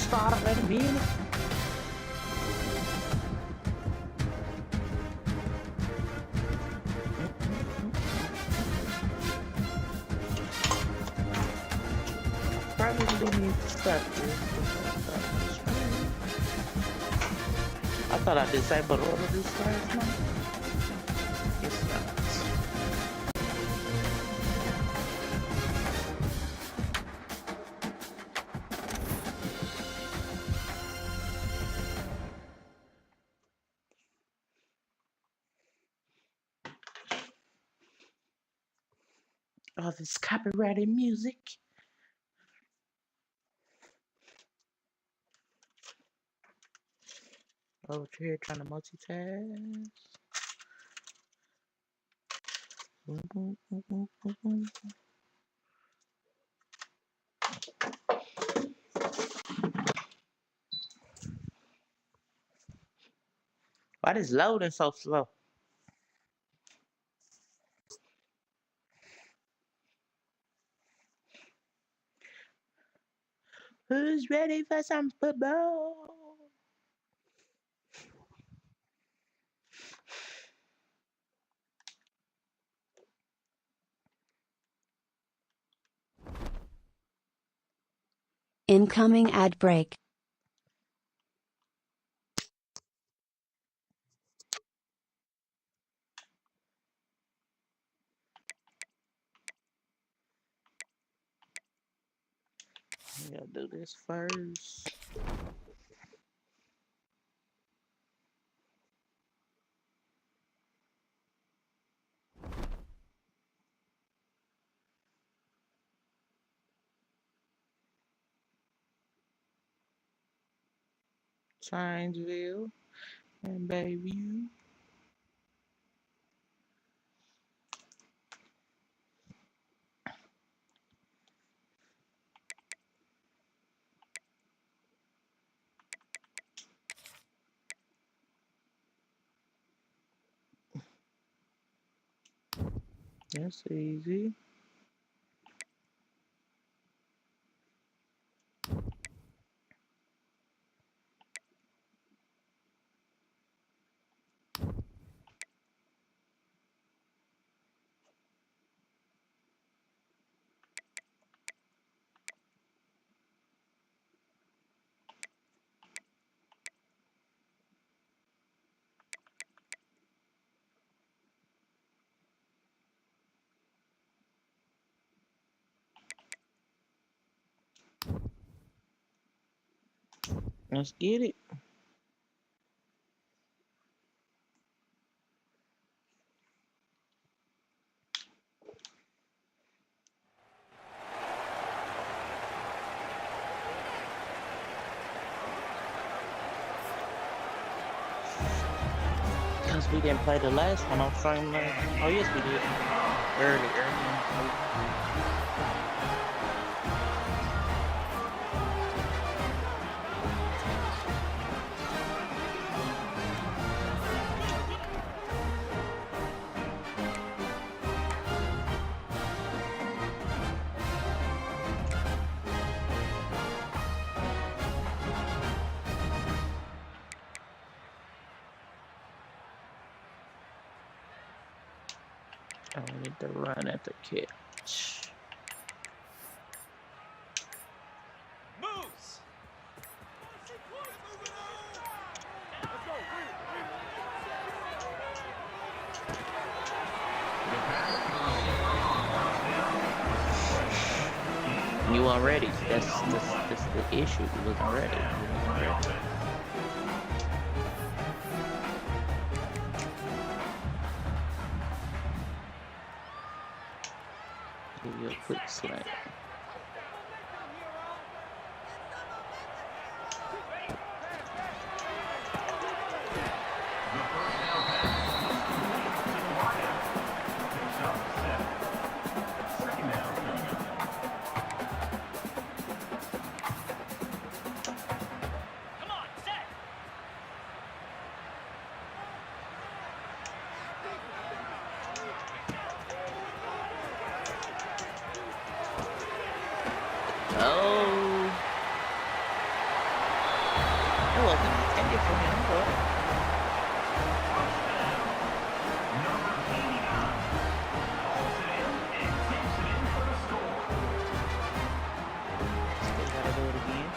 started in a minute. Probably didn't need to stop this. I thought I disabled all of this last night. It's not. All this copyrighted music. Over here trying to multitask. Boom, boom, boom, boom, boom, boom. Why this loading so slow? Who's ready for some football? Incoming ad break. I gotta do this first. Changeville and Bayview. That's easy. Let's get it. Because we didn't play the last one on Streamline. Oh, yes, we did. Early. I need to run at the catch. Moves. You weren't ready. That's the issue. You wasn't ready. Give you a quick slant. take it from him, but still gotta do it again.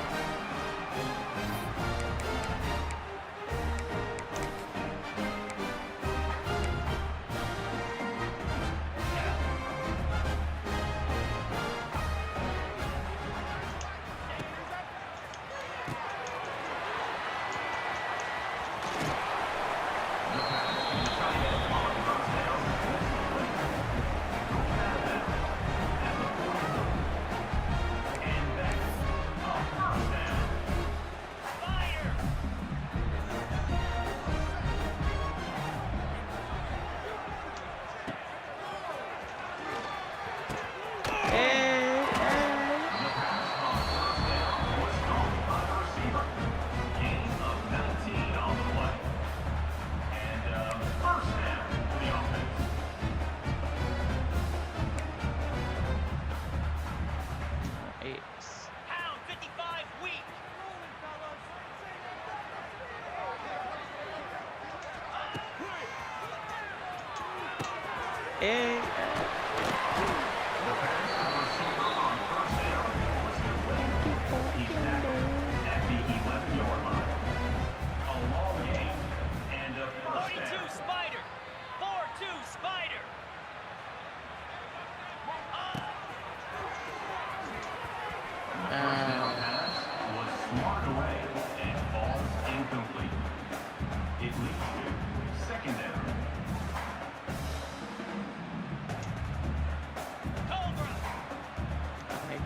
Hey.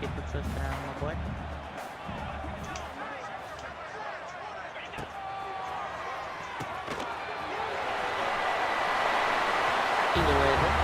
Get the touchdown, my boy. Either way, though.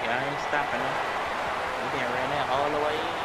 I ain't stopping him. He done ran that all the way in.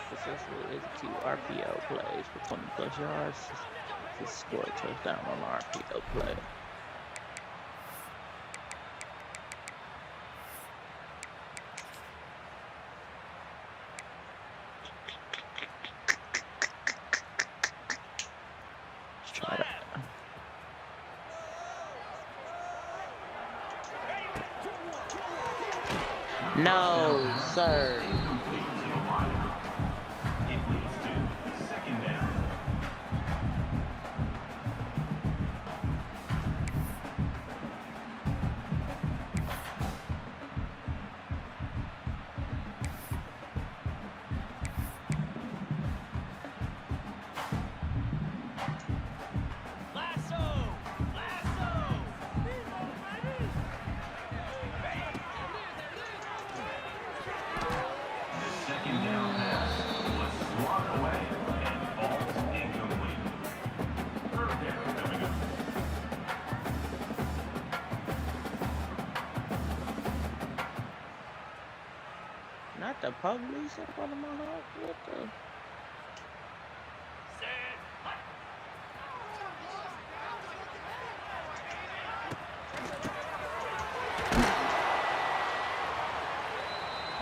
Successfully execute RPO plays for 20 plus yards to score a touchdown on RPO play. Let's try that. No, sir. police up on them on what the?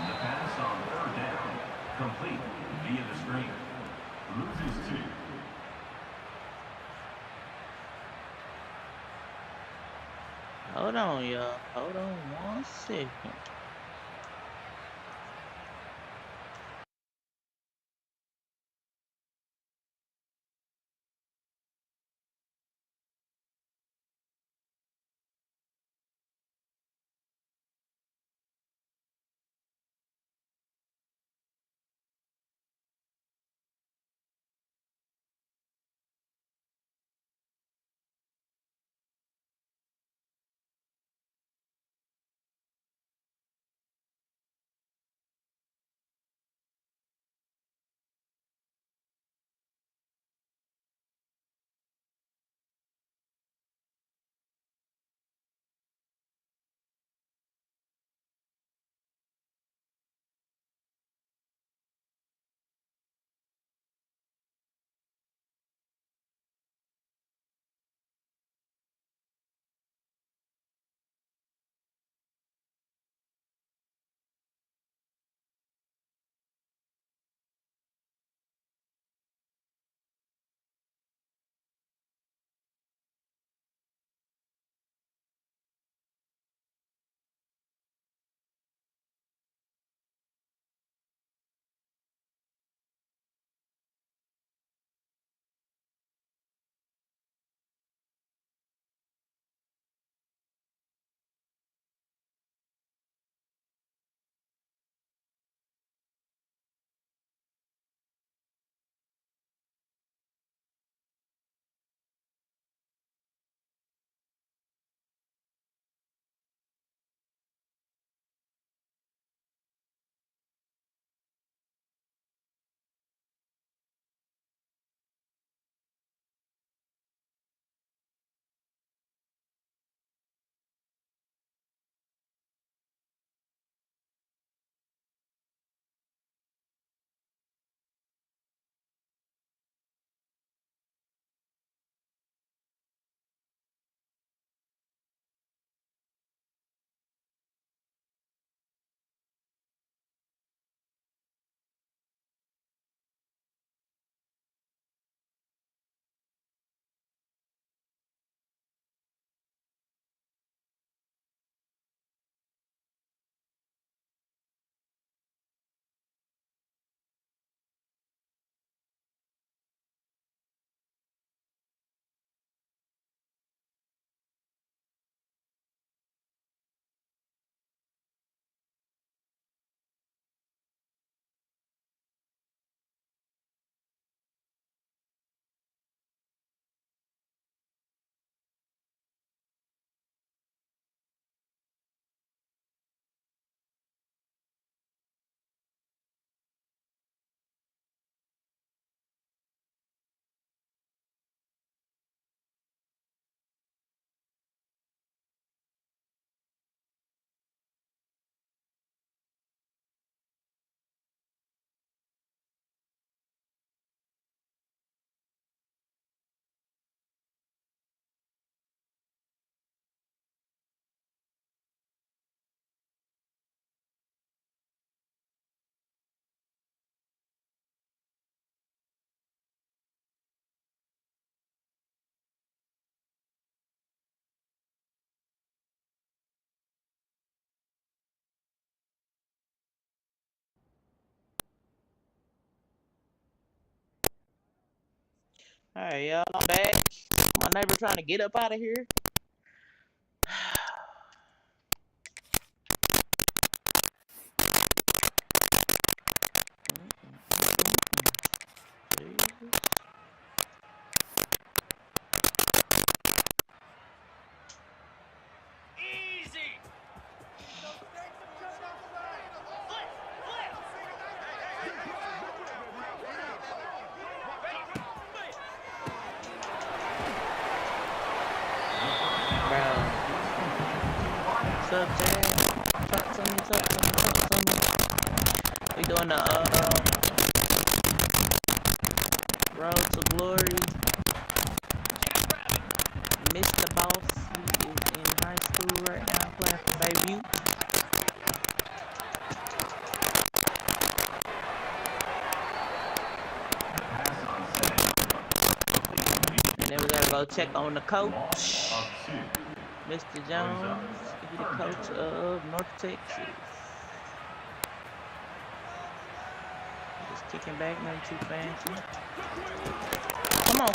The pass on third down, complete via the screen. Loses 2. Hold on, y'all. Hold on 1 second. Alright, y'all, I'm back. My neighbor trying to get up out of here. Jesus. Bro. What's up, Jay? Talk to me. We doing the Road to Glory. Mr. Boss, he is in high school right now playing for Bayview. And then we gotta go check on the coach, Mr. Jones. He's the coach of North Texas. Just kicking back, nothing too fancy. Come on.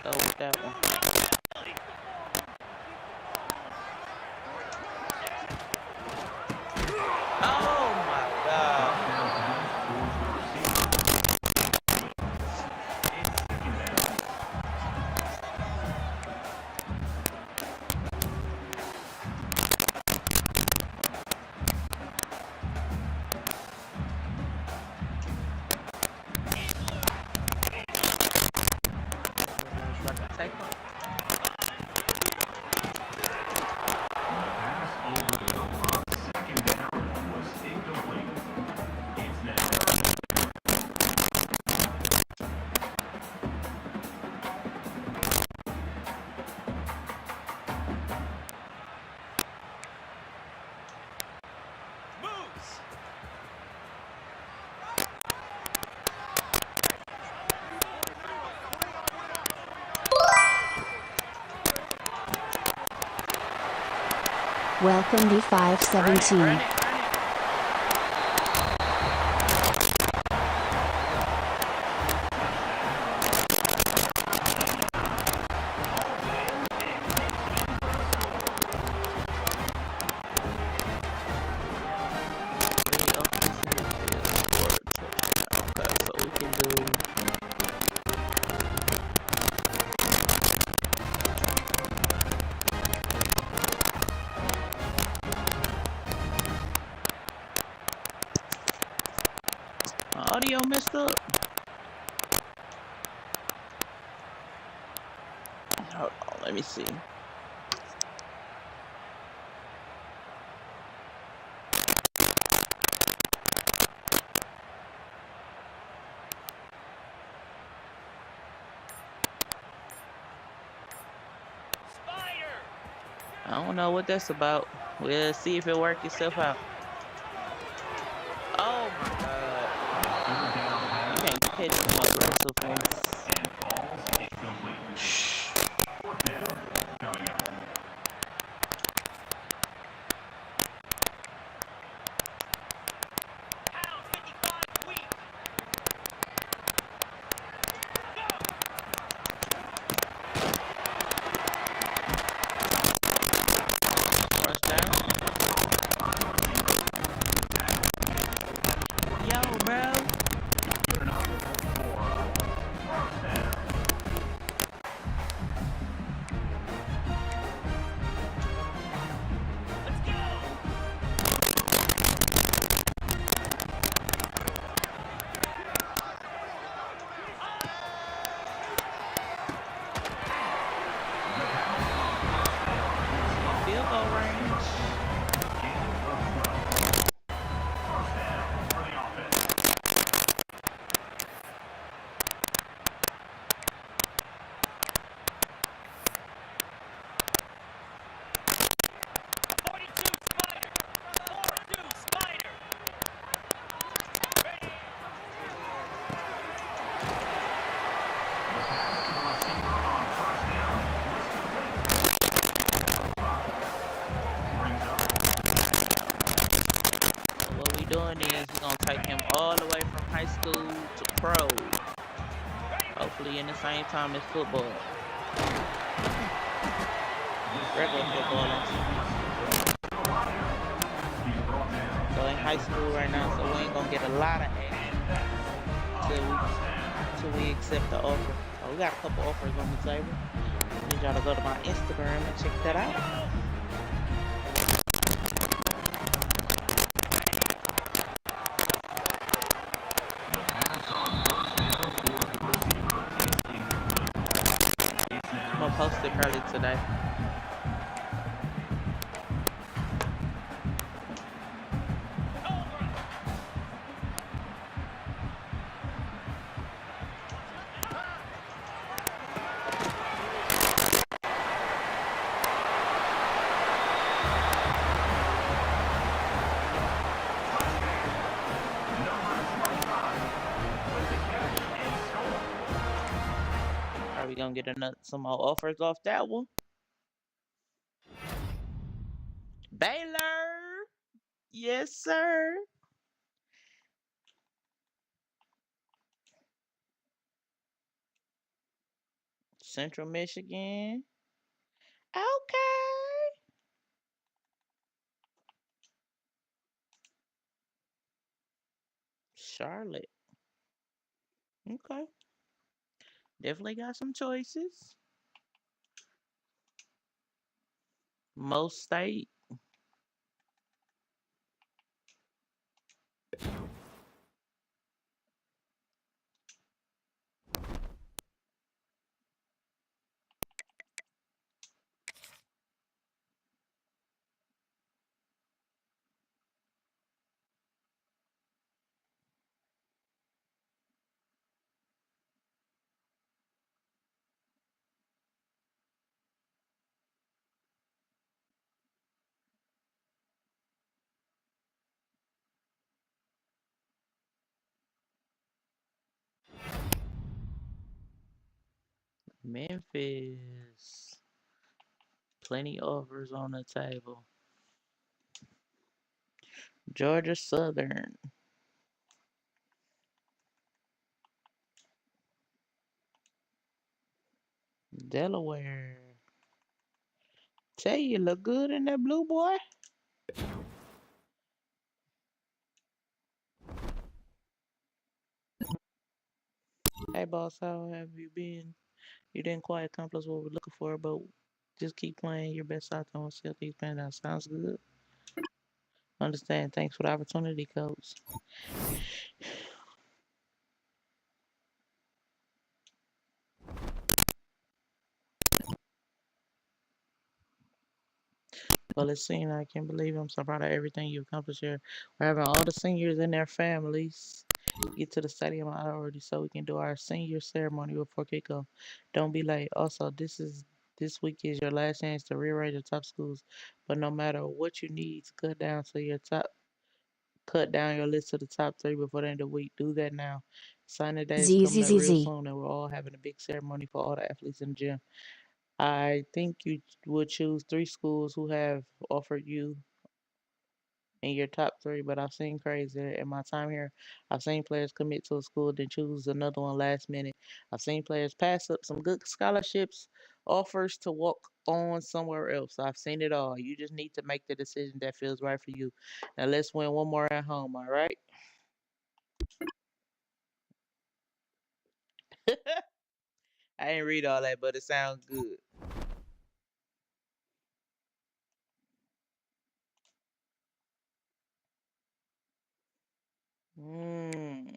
Go with that one. Oh my God. Take one. Welcome to 517. Run it. Okay, so we can do my audio messed up. Hold on, let me see. I don't know what that's about. We'll see if it works itself out. Oh my God. You can't catch no aggressive ones. First down. Yo, bro. Field goal range. So what we doing is we're gonna take him all the way from high school to pro. Hopefully in the same time as football. Regular football on TV. So in high school right now, so we ain't gonna get a lot of action till we accept the offer. So we got a couple offers on the table. I need y'all to go to my Instagram and check that out. early today. Are we gonna get some more offers off that one? Baylor, yes sir. Central Michigan, okay. Charlotte, okay. Definitely got some choices. Most state, Memphis. Plenty offers on the table. Georgia Southern, Delaware. Tell you look good in that blue boy. Hey boss, how have you been? You didn't quite accomplish what we're looking for, but just keep playing your best out there and see how things pan out. Sounds good. Understand. Thanks for the opportunity, coach. Well, it's seen. I can't believe I'm so proud of everything you accomplished here. We're having all the seniors and their families get to the stadium already so we can do our senior ceremony before kickoff. Don't be late. Also, this week is your last chance to rearrange the top schools. But no matter what you need to cut down your list to the top three before the end of the week. Do that now. Signing day is Z coming Z up Z real Z. soon, and we're all having a big ceremony for all the athletes in the gym. I think you would choose three schools who have offered you in your top three, but I've seen crazy in my time here. I've seen players commit to a school, then choose another one last minute. I've seen players pass up some good scholarships, offers to walk on somewhere else. I've seen it all. You just need to make the decision that feels right for you. Now let's win one more at home, all right? I ain't read all that, but it sounds good. Mm.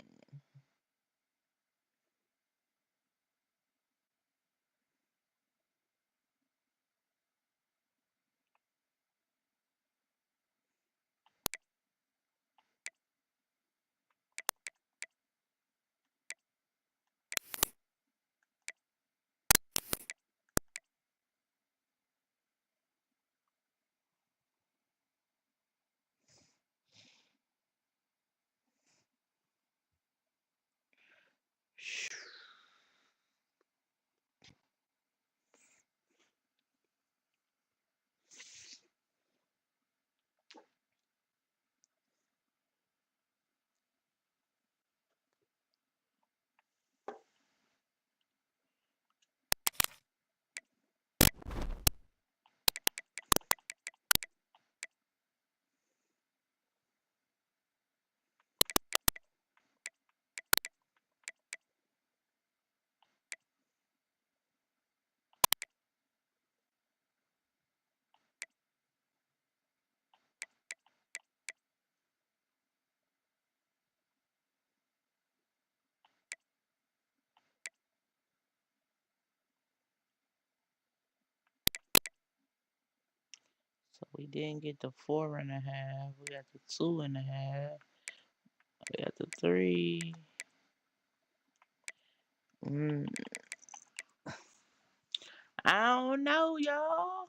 So we didn't get the 4.5. We got the 2.5. We got the 3. Mm, I don't know, y'all.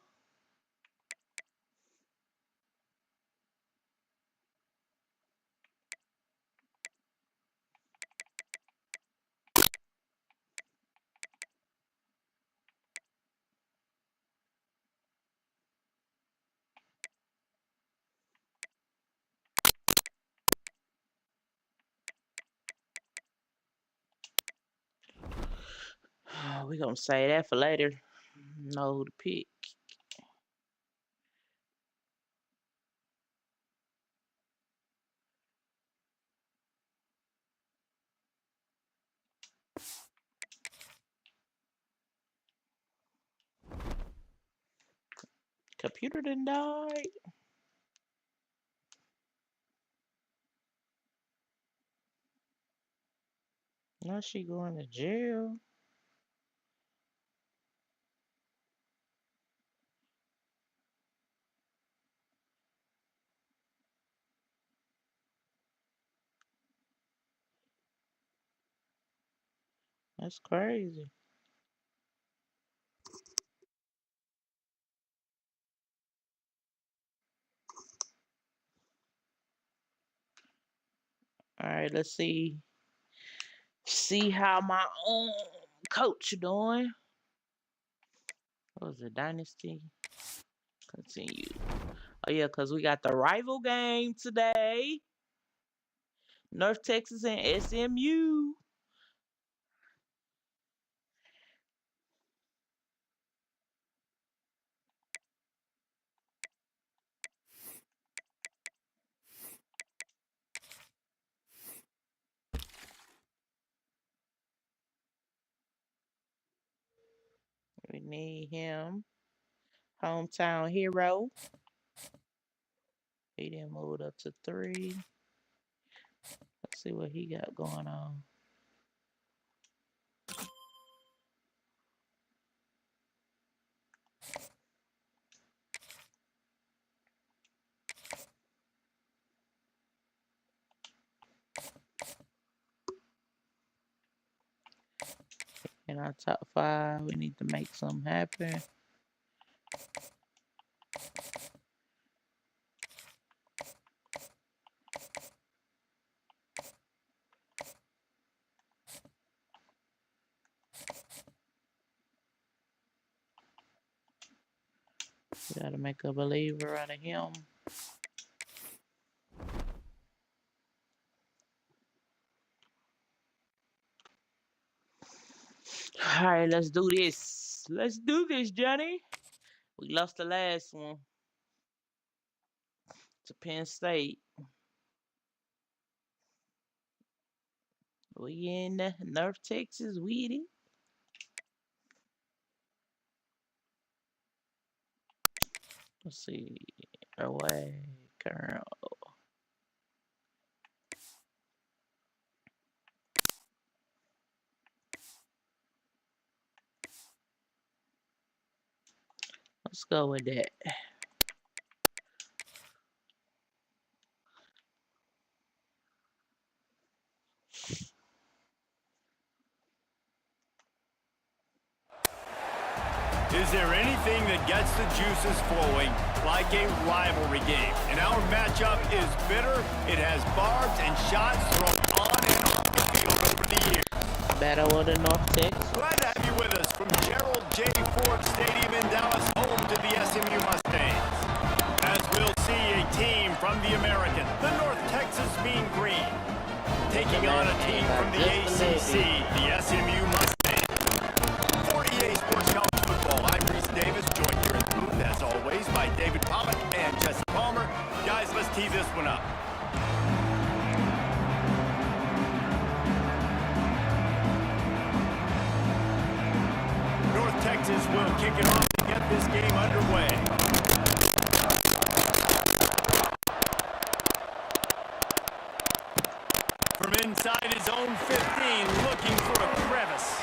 We gonna say that for later. Know who to pick. Computer done died. Now she going to jail. That's crazy. All right, let's see how my coach doing. What was it, Dynasty? Continue. Oh yeah, cause we got the rival game today. North Texas and SMU. We need him. Hometown hero. He didn't move up to 3. Let's see what he got going on. In our top 5, we need to make something happen. We gotta make a believer out of him. All right, let's do this. Let's do this, Johnny. We lost the last one to Penn State. We in North Texas with it. Let's see. Away, girl. Let's go with that. Is there anything that gets the juices flowing like a rivalry game? And our matchup is bitter. It has barbs and shots thrown on and off the field over the years. Battle of the North Texas. Glad to have you with us from Gerald J. Ford Stadium in Dallas, home to the SMU Mustangs. As we'll see a team from the American, the North Texas Mean Green, taking on a team from the ACC, the SMU Mustangs. 48 Sports College Football. I'm Reese Davis, joined here in the booth, as always, by David Pollock and Jesse Palmer. Guys, let's tee this one up. North Texas will kick it off to get this game underway. From inside his own 15, looking for a crevice.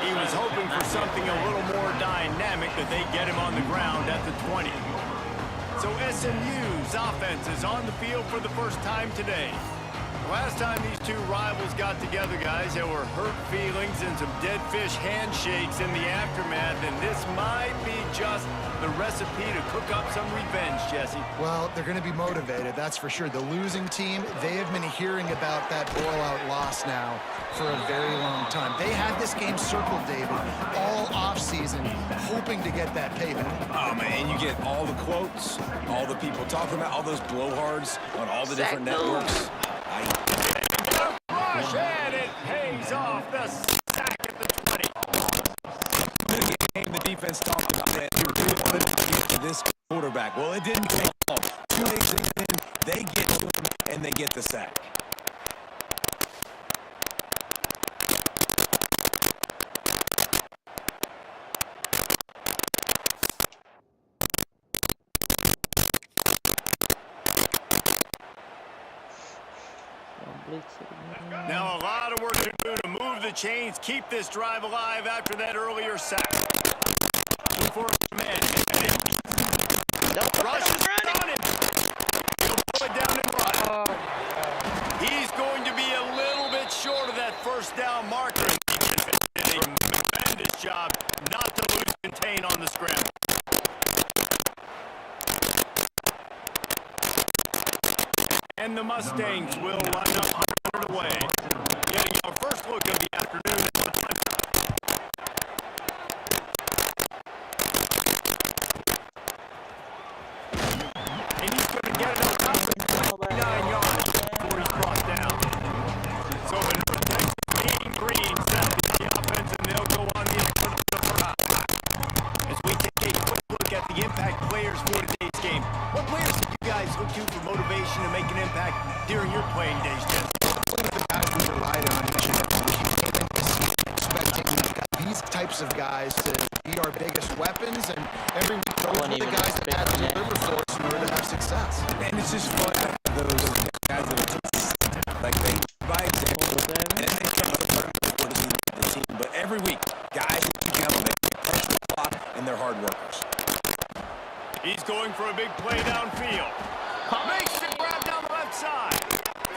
He was hoping for something a little more dynamic, but they get him on the ground at the 20. So SMU's offense is on the field for the first time today. Last time these two rivals got together, guys, there were hurt feelings and some dead fish handshakes in the aftermath, and this might be just the recipe to cook up some revenge, Jesse. Well, they're going to be motivated, that's for sure. The losing team, they have been hearing about that blowout loss now for a very long time. They had this game circled, David, all offseason, hoping to get that payback. Oh, man, and you get all the quotes, all the people talking about all those blowhards on all the different networks. Rush, and it pays off. The sack at the 20. The defense talked about that. You're good this quarterback. Well, it didn't take long. 2 days in, they get to him, and they get the sack. Now a lot of work to do to move the chains, keep this drive alive after that earlier sack. For a man. Rush is on him. He'll pull it down and run. He's going to be a little bit short of that first down marker. He did a tremendous job not to lose contain on the scramble. And the Mustangs will line up 100 away. Getting our first look of the afternoon. And he's going to get it up 9 yards before he's brought down. So the North Texas Green sets the offense, and they'll go on the as we take a quick look at the impact players for today's game. What players did you guys look to for motivation to make an impact during your playing days, Jim? One of the guys we relied on each and every week, expecting these types of guys to be our biggest weapons, and every week those were the guys that had to deliver for us in order to have success. And it's just fun to have those guys that are just, like, they by example, and they try to learn the team. But every week, guys that you count, they punch the clock, and they're hard workers. He's going for a big play downfield. Makes the grab down the left side.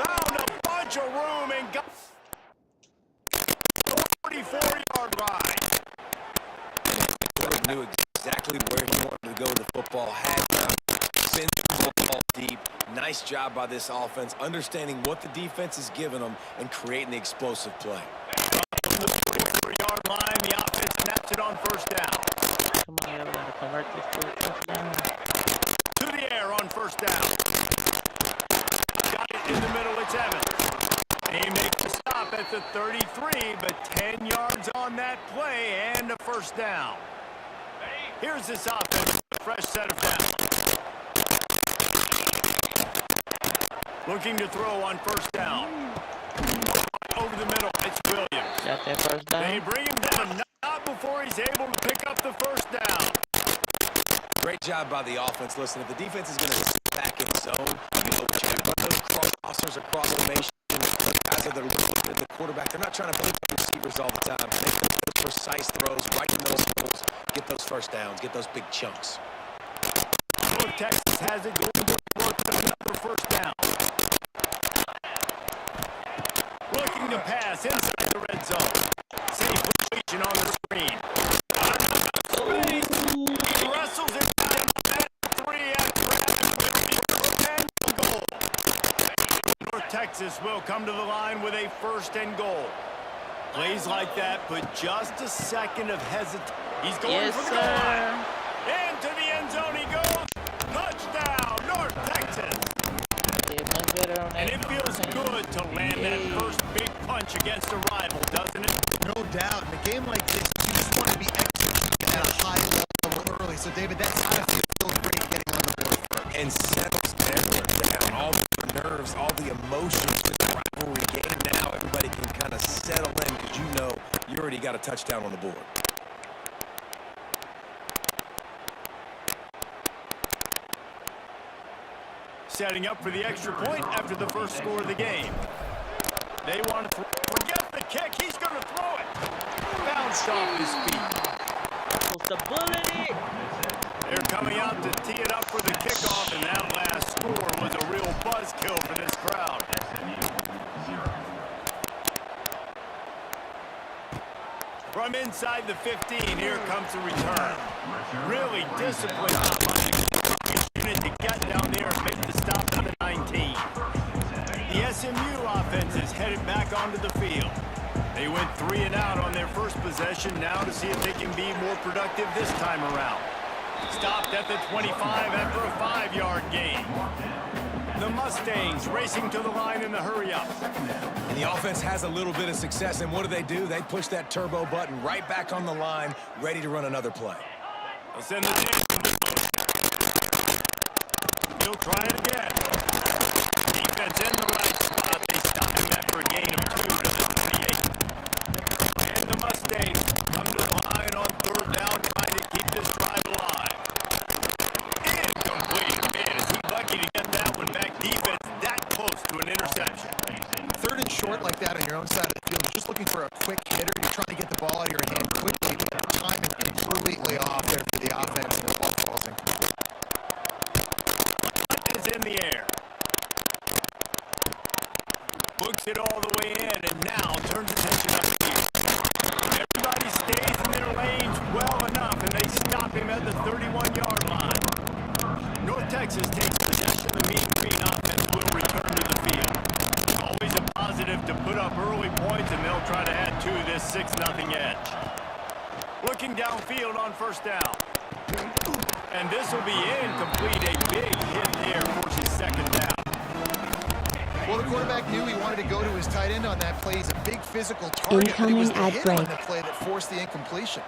Found a bunch of room and got 44-yard ride. Jordan knew exactly where he wanted to go with the football. Had sent the ball deep. Nice job by this offense, understanding what the defense is giving them and creating the explosive play. From the 44-yard line, the offense snaps it on first down. Come on, you gotta convert this to a touchdown. To the air on first down. Got it in the middle, it's Evans. He makes the stop at the 33, but 10 yards on that play and a first down. Here's this offense, a fresh set of downs. Looking to throw on first down. Over the middle, it's Williams. Got that first down. They bring him down, not before he's able to pick up the first down. Great job by the offense. Listen, if the defense is going to sit back in zone, you know what you got. Those crossers across formation, guys that are looking at the quarterback, they're not trying to play receivers all the time. Make those precise throws, right in those holes, get those first downs, get those big chunks. North Texas has it going to work for another first down. Looking to pass inside the red zone. Safe position on the screen. He wrestles it down at 3 and goal. North Texas will come to the line with a first and goal. Plays like that, put just a second of hesitation. He's going for the goal line. And to the end zone he goes. Touchdown, North Texas. And it feels good to land that first big punch against a rival, doesn't it? No doubt. In a game like this, you just want to be executing at a high level early. So, David, that's how to feel great getting on the board first. And settles everyone down. All the nerves, all the emotions with the rivalry game. Now everybody can kind of settle in because you know you already got a touchdown on the board. Setting up for the extra point after the first score of the game. They want to forget the kick. He's going to throw it. Bounced off his feet. Supposed to bullet it. They're coming out to tee it up for the kickoff, and that last score was a real buzzkill for this crowd. From inside the 15, here comes the return. Really disciplined unit to get down there and make the stop at the 19. The SMU offense is headed back onto the field. They went 3 and out on their first possession, now to see if they can be more productive this time around. Stopped at the 25 after a 5-yard gain. The Mustangs racing to the line in the hurry-up. And the offense has a little bit of success, and what do? They push that turbo button right back on the line, ready to run another play. They'll send the tape. He'll try it again. Defense in the right spot. They stop him after a gain of 2 to the 28. And the Mustangs come to the line on 3rd down, trying to keep this drive alive. Incomplete. Man, is he lucky to get that one back. Defense that close to an interception. 3rd and short like that on your own side of the field, you're just looking for a quick hitter. You're trying to get the ball out of your hand quickly. Timing completely off there for the offense, and the ball falls incomplete. Is in the air. Books it all the way in, and now turns attention upfield. Everybody stays in their lanes well enough, and they stop him at the 31-yard line. North Texas takes possession. The Mean Green offense will return to the field. Always a positive to put up early points, and they'll try to add to this 6-0 edge. Looking downfield on 1st down. And this will be incomplete. A big hit there forces 2nd down. Well, the quarterback knew he wanted to go to his tight end on that play. He's a big physical target. But it was the Incoming ad hit break. on the play that forced the incompletion.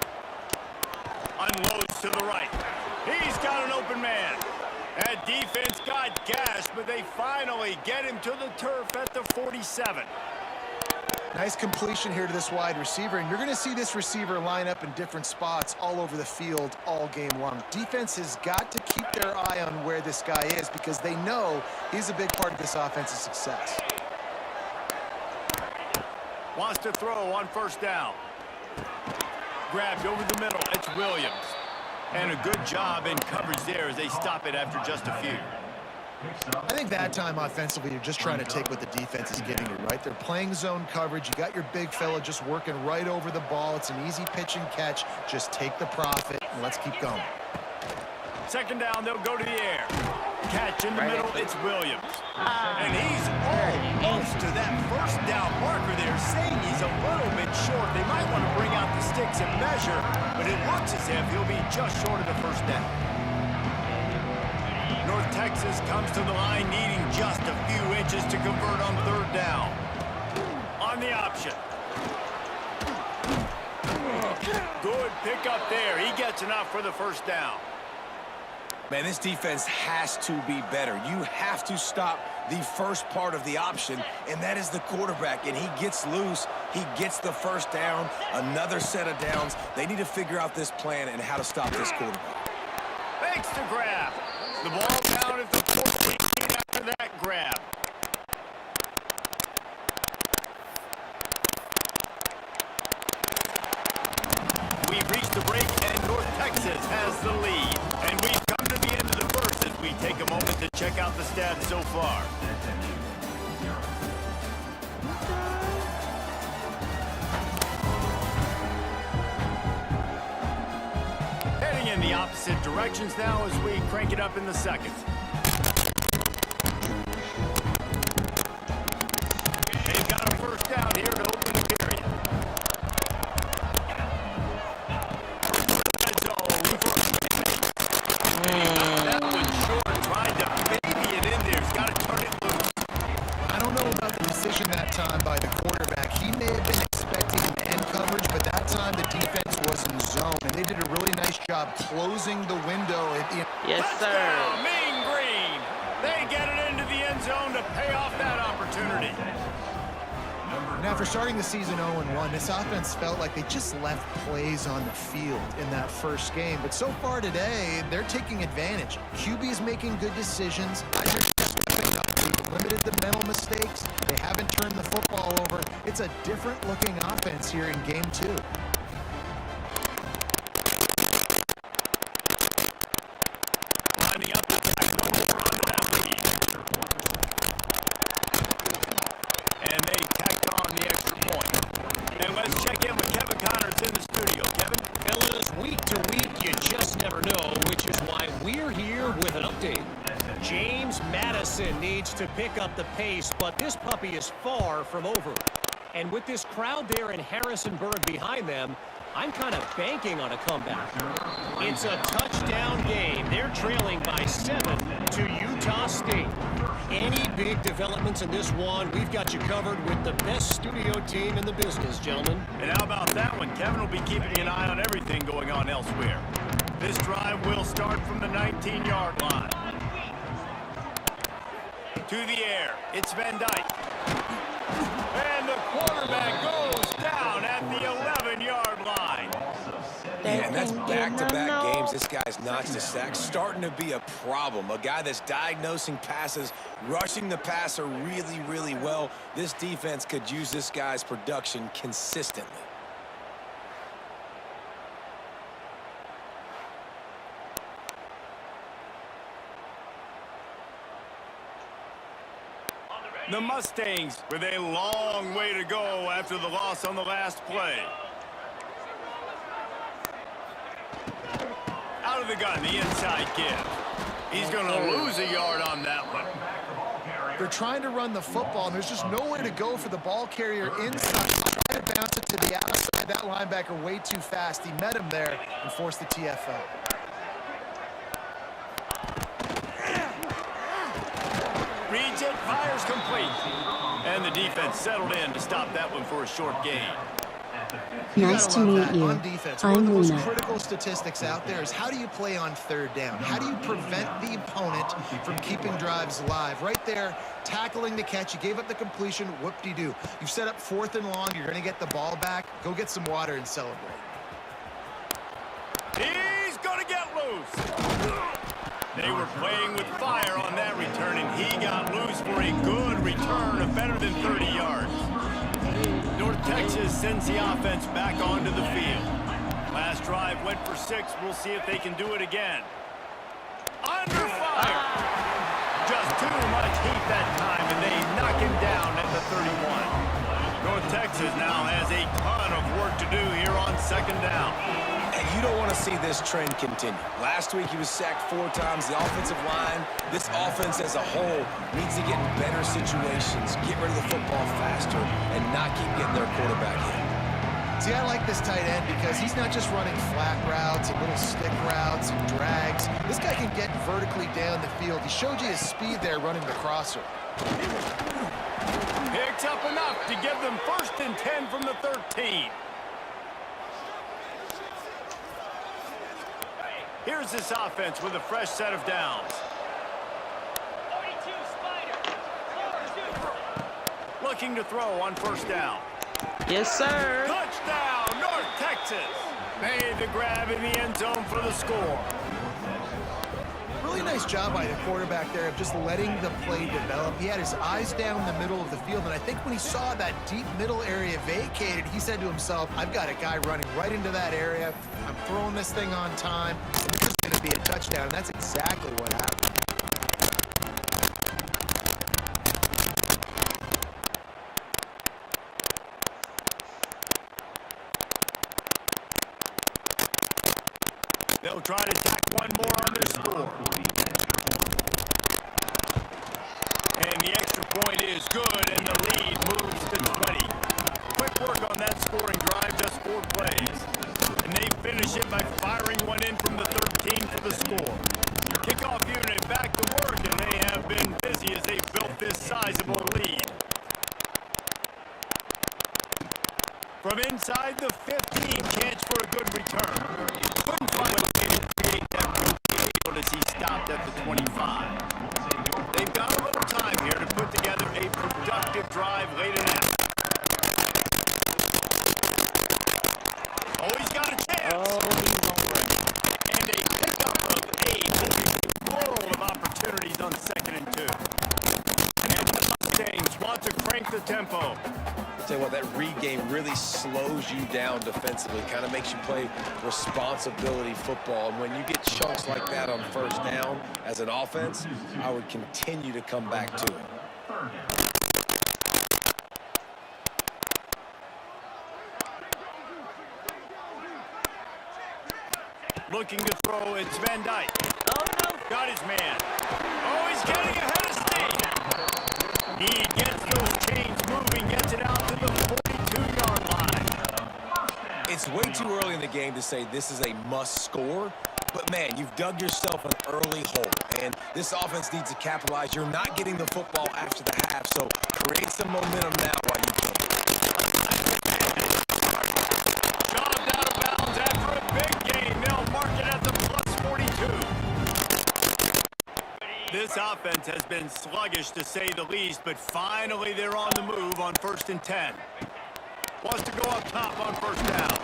Unloads to the right. He's got an open man. That defense got gashed, but they finally get him to the turf at the 47. Nice completion here to this wide receiver, and you're going to see this receiver line up in different spots all over the field all game long. Defense has got to keep their eye on where this guy is because they know he's a big part of this offense's success. Wants to throw on 1st down. Grabbed over the middle. It's Williams. And a good job in coverage there as they stop it after just a few. I think that time offensively, you're just trying to take what the defense is giving you, right? They're playing zone coverage. You got your big fella just working right over the ball. It's an easy pitch and catch. Just take the profit and let's keep going. 2nd down, they'll go to the air. Catch in the middle, it's Williams. And he's almost to that 1st down marker there, saying he's a little bit short. They might want to bring out the sticks and measure, but it looks as if he'll be just short of the 1st down. North Texas comes to the line needing just a few inches to convert on 3rd down. On the option. Good pickup there. He gets enough for the 1st down. Man, this defense has to be better. You have to stop the first part of the option, and that is the quarterback. And he gets loose. He gets the 1st down, another set of downs. They need to figure out this plan and how to stop this quarterback. Makes the grab. The ball down at the 14 after that grab. We've reached the break, and North Texas has the lead. And we've come to the end of the 1st as we take a moment to check out the stats so far. Heading in the opposite directions now as we crank it up in the 2nd. They've got a 1st down here to open the period. That was short, tried to baby it in there. He's got to turn it loose. I don't know about the decision that time by the quarterback. He may have been expecting man coverage, but that time the defense was in zone, and they did a really nice job closing the window at the end. Yes, sir. Touchdown, Mean Green. They get it into the end zone to pay off that opportunity. And after starting the season 0-1, this offense felt like they just left plays on the field in that first game. But so far today, they're taking advantage. QB's making good decisions. Irish are stepping up. We've limited the mental mistakes. They haven't turned the football over. It's a different-looking offense here in Game 2. just never know, which is why we're here with an update. James Madison needs to pick up the pace, but this puppy is far from over. And with this crowd there in Harrisonburg behind them, I'm kind of banking on a comeback. It's a touchdown game. They're trailing by 7 to Utah State. Any big developments in this one, we've got you covered with the best studio team in the business, gentlemen. And how about that one? Kevin will be keeping an eye on everything going on elsewhere. This drive will start from the 19-yard line. To the air, it's Van Dyke. And the quarterback goes down at the 11-yard line. Yeah, and that's back-to-back games. This guy's notched a sack. Starting to be a problem. A guy that's diagnosing passes, rushing the passer really, really well. This defense could use this guy's production consistently. The Mustangs with a long way to go after the loss on the last play. Out of the gun, the inside give. He's going to lose a yard on that one. They're trying to run the football, and there's just nowhere to go for the ball carrier inside. Trying to bounce it to the outside. That linebacker way too fast. He met him there and forced the TFL. Reads it, fires complete. And the defense settled in to stop that one for a short gain. Nice to meet you. On defense, I'm one of the most Luna. critical statistics out there is how do you play on third down? How do you prevent the opponent from keeping drives alive? Right there, tackling the catch. You gave up the completion. Whoop-de-doo. You've set up 4th and long. You're going to get the ball back. Go get some water and celebrate. He's going to get loose. They were playing with fire on that return, and he got loose for a good return of better than 30 yards. North Texas sends the offense back onto the field. Last drive went for 6. We'll see if they can do it again. Under fire. Just too much heat that time, and they knock him down at the 31. North Texas now has a ton of work to do here on 2nd down. And you don't want to see this trend continue. Last week he was sacked 4 times. The offensive line, this offense as a whole, needs to get in better situations, get rid of the football faster, and not keep getting their quarterback hit. See, I like this tight end because he's not just running flat routes and little stick routes and drags. This guy can get vertically down the field. He showed you his speed there running the crosser. Picks up enough to give them 1st and 10 from the 13. Here's this offense with a fresh set of downs. Looking to throw on 1st down. Yes, sir. Touchdown, North Texas. Made the grab in the end zone for the score. Really nice job by the quarterback there of just letting the play develop. He had his eyes down the middle of the field, and I think when he saw that deep middle area vacated, he said to himself, I've got a guy running right into that area. I'm throwing this thing on time. This is going to be a touchdown, and that's exactly what happened. They'll try to tack one more on their score. And the extra point is good, and the lead moves to 20. Quick work on that scoring drive, just 4 plays. And they finish it by firing one in from the 13 for the score. Kickoff unit back to work, and they have been busy as they built this sizable lead. From inside the 15, chance for a good return. Couldn't find a way to create that field as he stopped at the 25. They've got a little time here to put together a productive drive late in it. Oh, he's got a chance. Oh, he's gonna run. And a pickup of 8 will be a world of opportunities on 2nd and 2. And the Mustangs want to crank the tempo. Tell you what, that read game really slows you down defensively, kind of makes you play responsibility football. And when you get chunks like that on 1st down as an offense, I would continue to come back to it. Looking to throw, it's Van Dyke. Oh, no. Got his man. Oh, he's getting ahead of steam. He gets those chains moving, gets it out to the 42-yard line. It's way too early in the game to say this is a must score, but man, you've dug yourself an early hole, and this offense needs to capitalize. You're not getting the football after the half, so create some momentum now while you can. Shoved out of bounds after a big gain. They'll mark it at the plus 42. This offense has been sluggish to say the least, but finally they're on the move on 1st and 10. Wants to go up top on 1st down.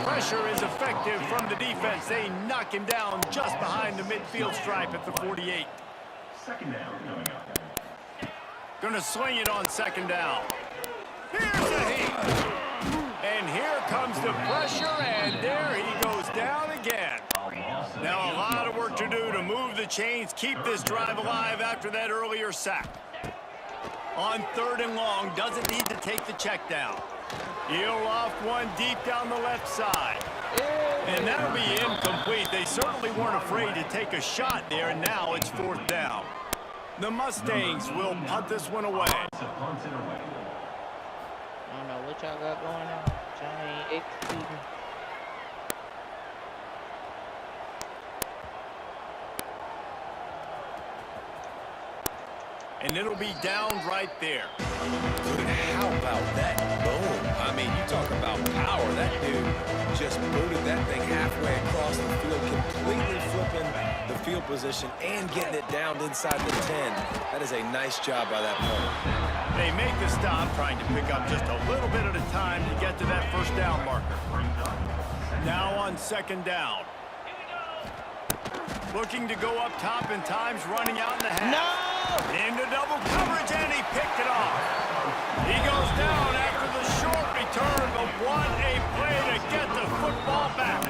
Pressure is effective from the defense. They knock him down just behind the midfield stripe at the 48. Second down coming up. Gonna sling it on 2nd down. Here's a heat. And here comes the pressure, and there he goes down again. Now a lot of work to do to move the chains, keep this drive alive after that earlier sack. On 3rd and long, doesn't need to take the check down. He'll loft one deep down the left side. And that'll be incomplete. They certainly weren't afraid to take a shot there, and now it's 4th down. The Mustangs will punt this one away. I don't know what y'all got going on. Y'all ain't executing. And it'll be down right there. Dude, how about that boom? I mean, you talk about power. That dude just booted that thing halfway across the field, completely flipping the field position and getting it down inside the 10. That is a nice job by that punter. They make the stop, trying to pick up just a little bit at a time to get to that 1st down marker. Now on 2nd down. Looking to go up top, and time's running out in the half. No! Into double coverage, and he picked it off. He goes down after the short return, but what a play to get the football back.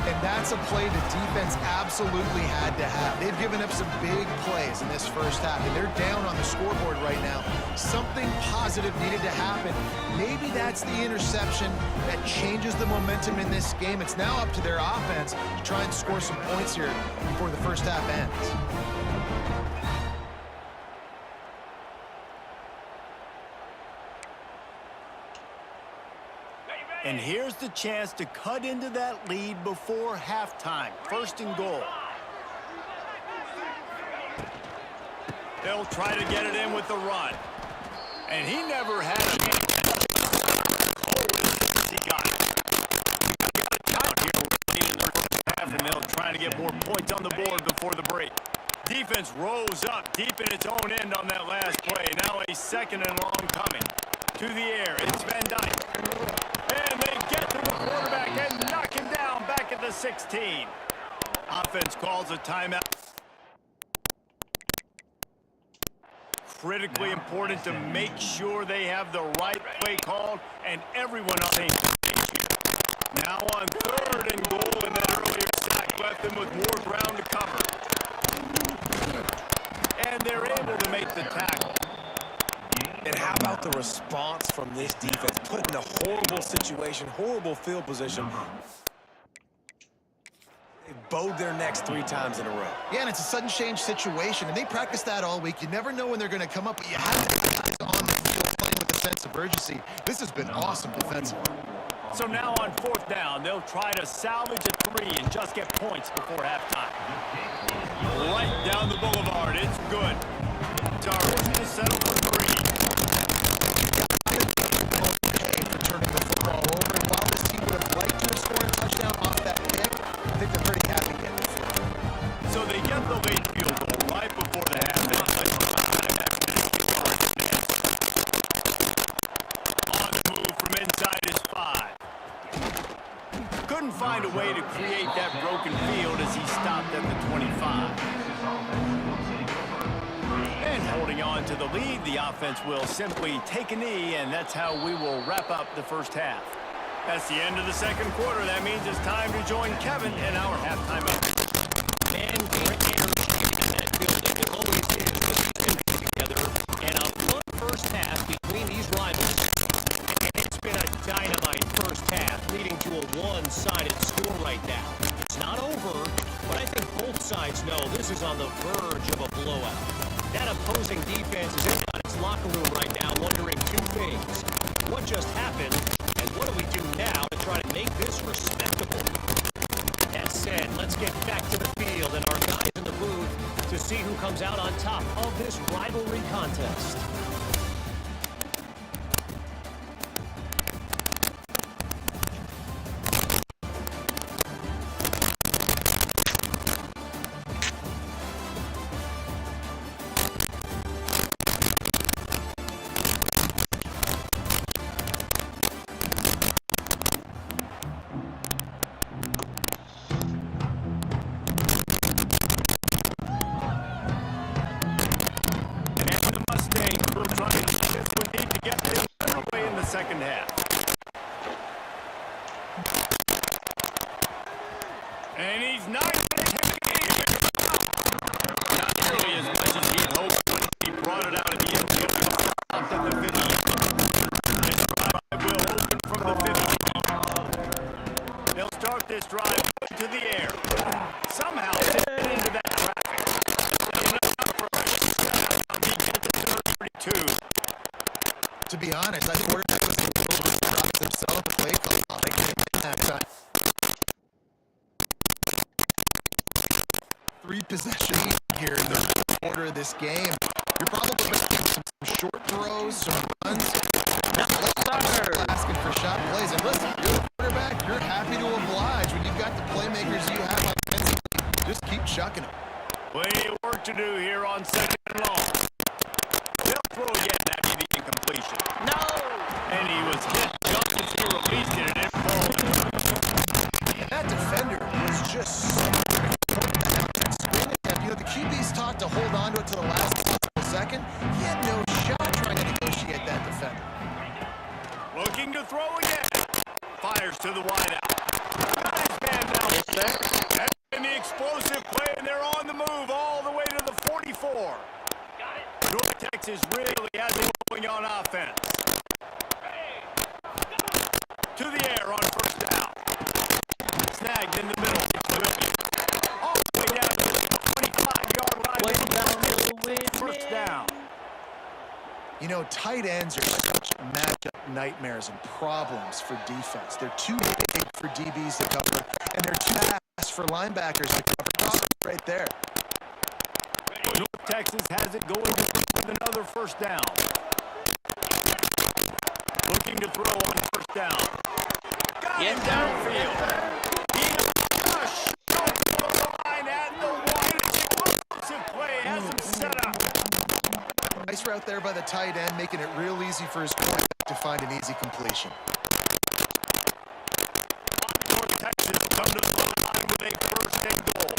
And that's a play the defense absolutely had to have. They've given up some big plays in this first half, and they're down on the scoreboard right now. Something positive needed to happen. Maybe that's the interception that changes the momentum in this game. It's now up to their offense to try and score some points here before the first half ends. And here's the chance to cut into that lead before halftime. 1st and goal. They'll try to get it in with the run. And he never had a game. He got it. Got a count here in the first half, and they'll try to get more points on the board before the break. Defense rose up deep in its own end on that last play. Now a 2nd and long coming. To the air, it's Van Dyke. And they get to the quarterback and knock him down back at the 16. Offense calls a timeout. Critically important to make sure they have the right play called and everyone on the same page. Now on 3rd and goal, and that earlier sack left them with more ground to cover. And they're able to make the tackle. And how about the response from this defense? Put in a horrible situation, horrible field position. They bowed their necks 3 times in a row. Yeah, and it's a sudden change situation, and they practice that all week. You never know when they're going to come up, but you have to have guys on the field playing with a sense of urgency. This has been awesome defensively. So now on 4th down, they'll try to salvage a 3 and just get points before halftime. Right down the boulevard, it's good. Darwin to settle for 3. For turning the football over, and while this team would have liked to have scored a touchdown off that pick, I think they're pretty happy getting it. So they get the late field goal right before the half. On the move from inside his 5. Couldn't find a way to create that broken field as he stopped at the 25. And holding on to the lead, the offense will simply take a knee, and that's how we will wrap up the first half. That's the end of the 2nd quarter. That means it's time to join Kevin in our halftime update. And great energy in that building. It always is together. And a fun first half between these rivals. And it's been a dynamite first half, leading to a one-sided score. sides know this is on the verge of a blowout. That opposing defense is in its locker room right now wondering two things. What just happened, and what do we do now to try to make this respectable? That said, let's get back to the field and our guys in the booth to see who comes out on top of this rivalry contest. Second half. And he's not nearly as much as he'd hoped when he brought it out at the end. At the 50. This drive will open from the 50. They'll start this drive to the air. Somehow get into that traffic. He gets it to 32. To be honest, I think quarterback was able to drop himself the play call. Like, halftime. 3 possession here in the fourth quarter of this game. You're probably making some short throws, some runs. Asking for shot plays. And listen, you're a quarterback, you're happy to oblige when you've got the playmakers you have offensively. Just keep chucking them. Plenty of work to do here on second and long. They'll throw again. That'd be the incompletion. No! And he was hit just as he released it. It didn't fall. That defender was just so you know, the QB's taught to hold on to it to the last second. He had no shot trying to negotiate that defender. Looking to throw again. Fires to the wideout. Got his man down. Yes, sir. And the explosive play, and they're on the move all the way to the 44. North Texas really has it going on offense. To the air on first down. Snagged in the middle. All the way down to the 25-yard line. First down. You know, tight ends are such matchup nightmares and problems for defense. They're too big for DBs to cover, and they're too fast for linebackers to cover. Problem right there. North Texas has it going with another first down. Looking to throw on first down. Got him downfield. He rush. Over the line at the wide. Explosive play. Has him set up. Nice route there by the tight end, making it real easy for his quarterback to find an easy completion. North Texas come to the line with a first and goal.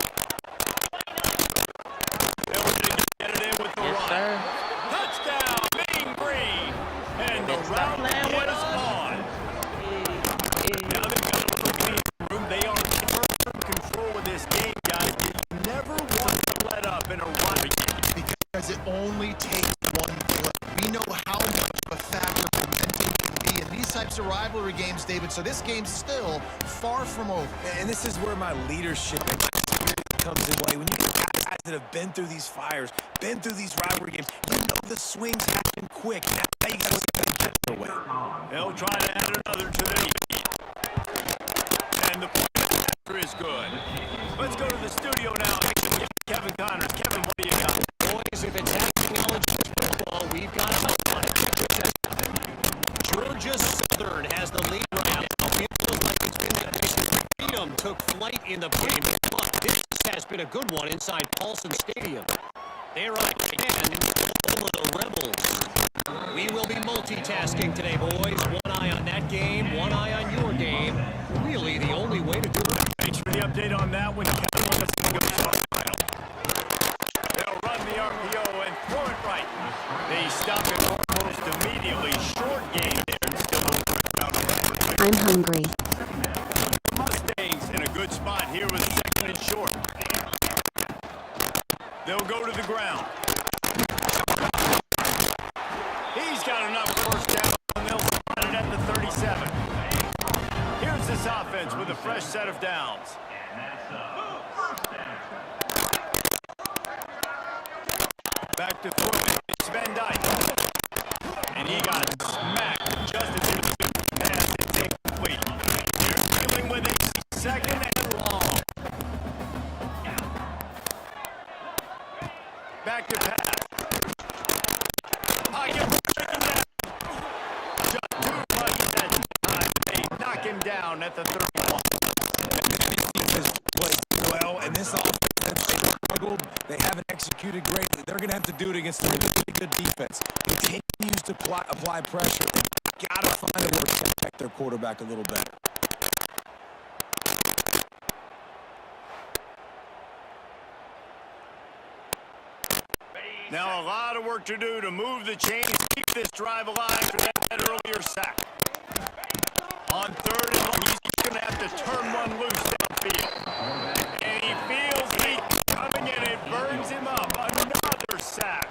They're ready to get it in with the run. Sir. Touchdown, Mean Green. And the route is on. Now they've got a little clean room. They are in firm control of this game, guys. You never want to let up in a rivalry game. Because it only takes one play. We know how much of a factor momentum can be in these types of rivalry games, David. So this game's still far from over. And this is where my leadership and my spirit comes in play. When you get guys that have been through these fires, been through these rivalry games, you know the swings happen quick. Now you got to get it away. They'll try to add another to the lead. And the point after is good. Let's go to the studio now. Kevin Connors. Kevin, what do you got? Boys, if it's technology football, we've got Georgia Southern has the lead right now. Feels like it's been freedom took flight in the game, but this has been a good one inside Paulson Stadium. They're up again over the Rebels. We will be multitasking today, boys. One eye on that game, one eye on your game. Really the only way to do it. Thanks for the update on that one, Kevin. Let's go to our final. They'll run the RPO and throw it right. They stop it almost immediately. Short game there. Still I'm hungry. Mustangs in a good spot here with second and short. They'll go to the ground. He's got enough first down, and they'll run it at the 37. Here's this offense with a fresh set of downs. Back to throw. It's Van Dyke. And he got smacked just as he was going to pass. It's incomplete. You're dealing with a second and long. Back to pass. Pocket breaking down. Just too much that time. They knock him down at the 31. Played well, and this offense, they struggled. They haven't executed great. They're going to have to do it against a really good defense. Continues to apply pressure. Got to find a way to protect their quarterback a little better. Now a lot of work to do to move the chains, keep this drive alive for that earlier sack. On third and long, he's going to have to turn one loose downfield. And he feels heat coming in. It burns him up. Another sack.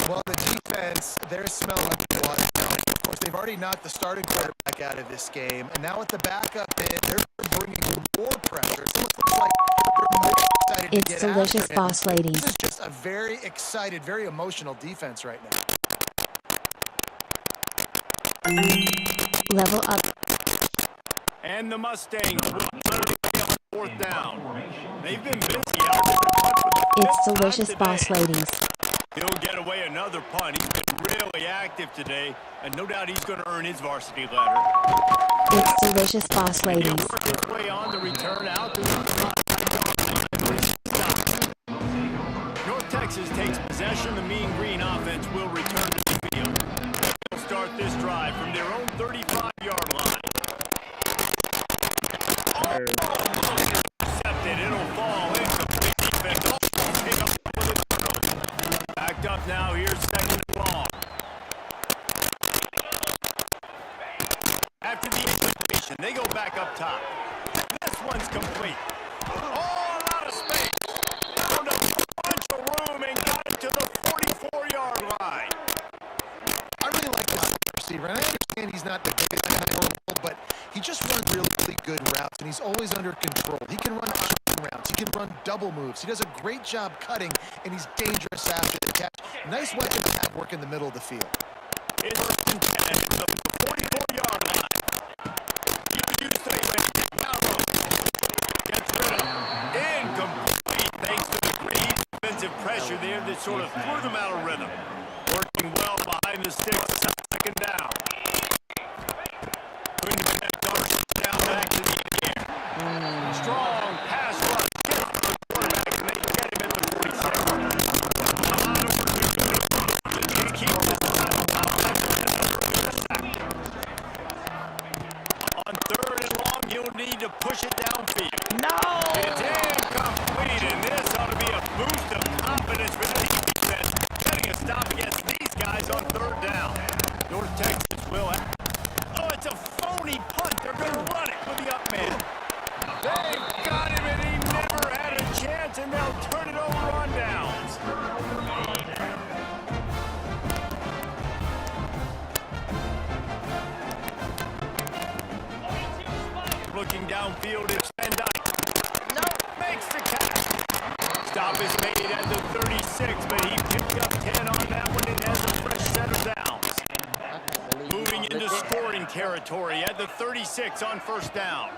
Well, the defense, they're smelling blood. Of course, they've already knocked the starting quarterback out of this game. And now with the backup in, they're bringing more pressure. It almost looks like they're more excited to It's get delicious, after him. boss ladies. This is just a very excited, very emotional defense right now. Level up. And the Mustangs will on fourth down. They've been busy out there. It's delicious, boss ladies. He'll get away another punt. He's been really active today, and no doubt he's going to earn his varsity letter. It's delicious, boss ladies. He'll work his way on the return out to the North Texas takes possession. The Mean Green offense will return to the field. They'll start this drive from their own 35-yard line. Intercepted. It'll fall into the defense. Pick up with a turnover. Backed up now. Here's second and long. After the incompletion, they go back up top. This one's complete. Oh, a lot of space. Found a bunch of room and got it to the 44-yard line. I really like this receiver. And I understand he's not the biggest guy in the world, but he just runs really good routes, and he's always under control. He can run option routes. He can run double moves. He does a great job cutting, and he's dangerous after the catch. Nice weapon to have work in the middle of the field. It's first and 10 at the 44-yard line. You stay with Powell. Gets rid of him. Incomplete thanks to the great defensive pressure there that sort of threw them out of rhythm. Working well behind the sticks. Second down. Couldn't get that down back to the air. Strong pass rush. Gets to the quarterback, and they get him at the 46. A lot of work to do. He keeps this on third and long, he'll need to push it downfield. No! It's incomplete, and this ought to be a boost of confidence for the defense. Getting a stop against these guys on third down. North Texas will have... Oh, it's a phony punt. They're going to run it with the up man. They've got him, and he never had a chance, and they'll turn it over on downs. Looking downfield, it's Van Dyke. No, makes the catch. Stop is made at the 36, but he picked up 10 on that one and has a fresh set of downs. Moving into scoring territory at the 36 on first down.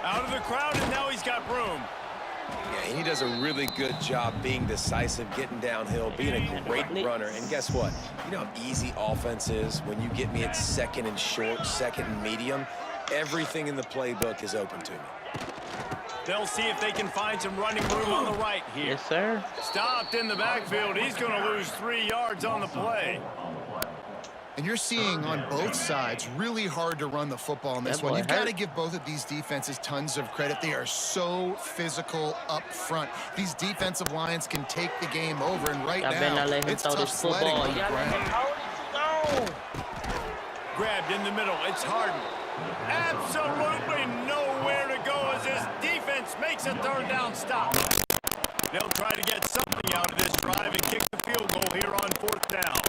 Out of the crowd, and now he's got room. Yeah, he does a really good job being decisive, getting downhill, being a great runner. And guess what? You know how easy offense is when you get me at second and short, second and medium. Everything in the playbook is open to me. They'll see if they can find some running room on the right here. Yes, sir. Stopped in the backfield. He's going to lose 3 yards on the play. And you're seeing on both sides really hard to run the football in this one. You've got to give both of these defenses tons of credit. They are so physical up front. These defensive lines can take the game over, and right now it's tough sledding on the ground. Grabbed in the middle. It's Harden. Absolutely nowhere to go as this defense makes a third down stop. They'll try to get something out of this drive and kick the field goal here on fourth down.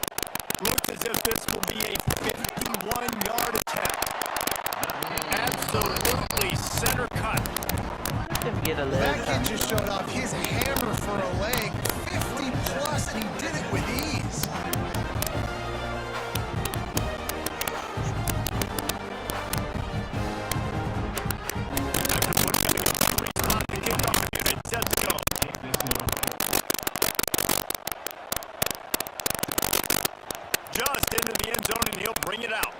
Looks as if this will be a 51-yard attempt. Absolutely center cut. Get a That kid just showed off his hammer for a leg. and he'll bring it out.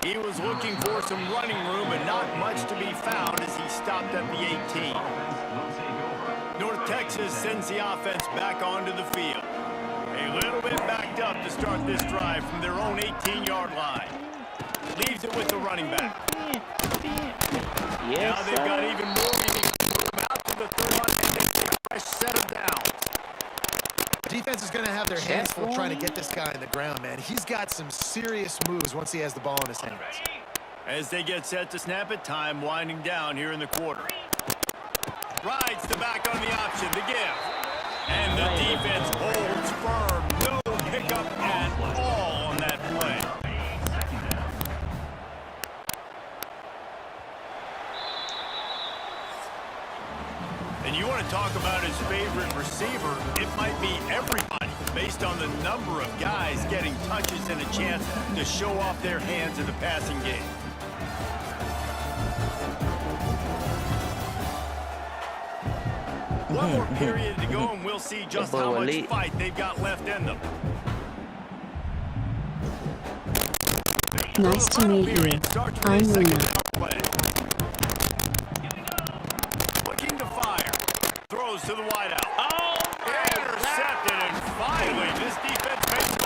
He was looking for some running room, but not much to be found as he stopped at the 18. North Texas sends the offense back onto the field. A little bit backed up to start this drive from their own 18-yard line. Leaves it with the running back. Yes, now they've got even more room out to the 31 and they see a fresh set of downs. Defense is going to have their hands full trying to get this guy on the ground, man. He's got some serious moves once he has the ball in his hands. As they get set to snap it, time winding down here in the quarter. Rides the back on the option, the give. And the defense holds firm. No pickup at all on that play. And you want to talk about his favorite receiver, it might be everybody, based on the number of guys getting touches and a chance to show off their hands in the passing game. One more period to go, and we'll see just how much fight they've got left in them. Nice to meet you. I'm Luna. Looking to fire. Throws to the wideout. Oh, intercepted, and finally, this defense makes it.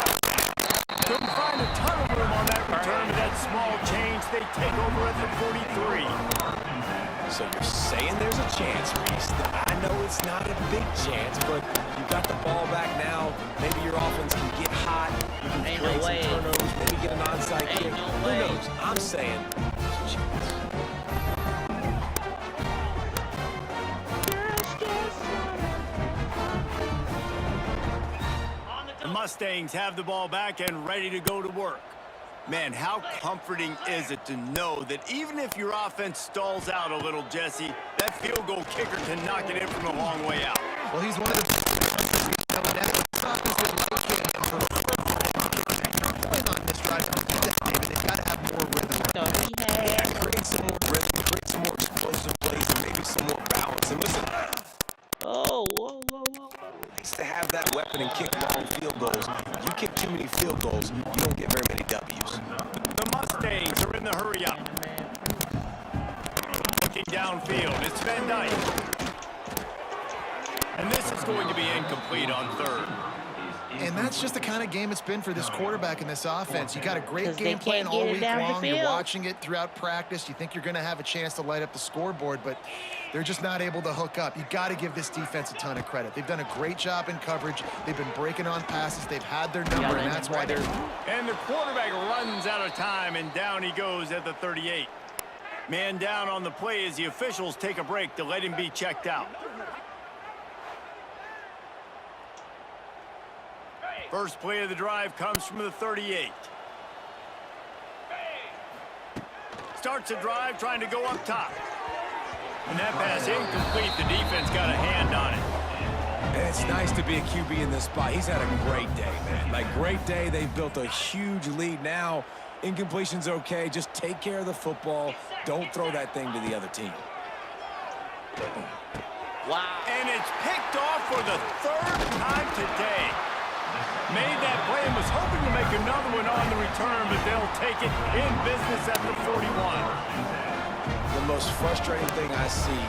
Couldn't find a ton of room on that return, but that small change, they take over at the 43. So you're saying there's a chance, Reese. I know it's not a big chance, but you got the ball back now. Maybe your offense can get hot. You can create some turnovers, maybe get an onside kick. Who knows? I'm saying there's a chance. The Mustangs have the ball back and ready to go to work. Man, how comforting is it to know that even if your offense stalls out a little, Jesse, that field goal kicker can knock it in from a long way out. Well, he's one of the on this drive. They've got to have more rhythm. Create some more rhythm, create some more explosive plays, and maybe some more balance. And listen, Oh, whoa. nice to have that weapon and kick long field goals. You kick too many field goals, you don't get very many W's. The Mustangs are in the hurry up. Looking downfield, it's Van Dyke. And this is going to be incomplete on third. And that's just the kind of game it's been for this quarterback in this offense. You got a great game they plan can't all get it week down the long. You're field. watching it throughout practice. You think you're going to have a chance to light up the scoreboard, but they're just not able to hook up. You got to give this defense a ton of credit. They've done a great job in coverage. They've been breaking on passes. They've had their number, and that's why they're... And the quarterback runs out of time, and down he goes at the 38. Man down on the play as the officials take a break to let him be checked out. First play of the drive comes from the 38. Starts a drive trying to go up top. And that pass incomplete. The defense got a hand on it. And it's nice to be a QB in this spot. He's had a great day, man. Like, great day. They've built a huge lead. Now, incompletion's okay. Just take care of the football. Don't throw that thing to the other team. Wow. And it's picked off for the third time today. Made that play and was hoping to make another one on the return, but they'll take it in business at the 41. The most frustrating thing I see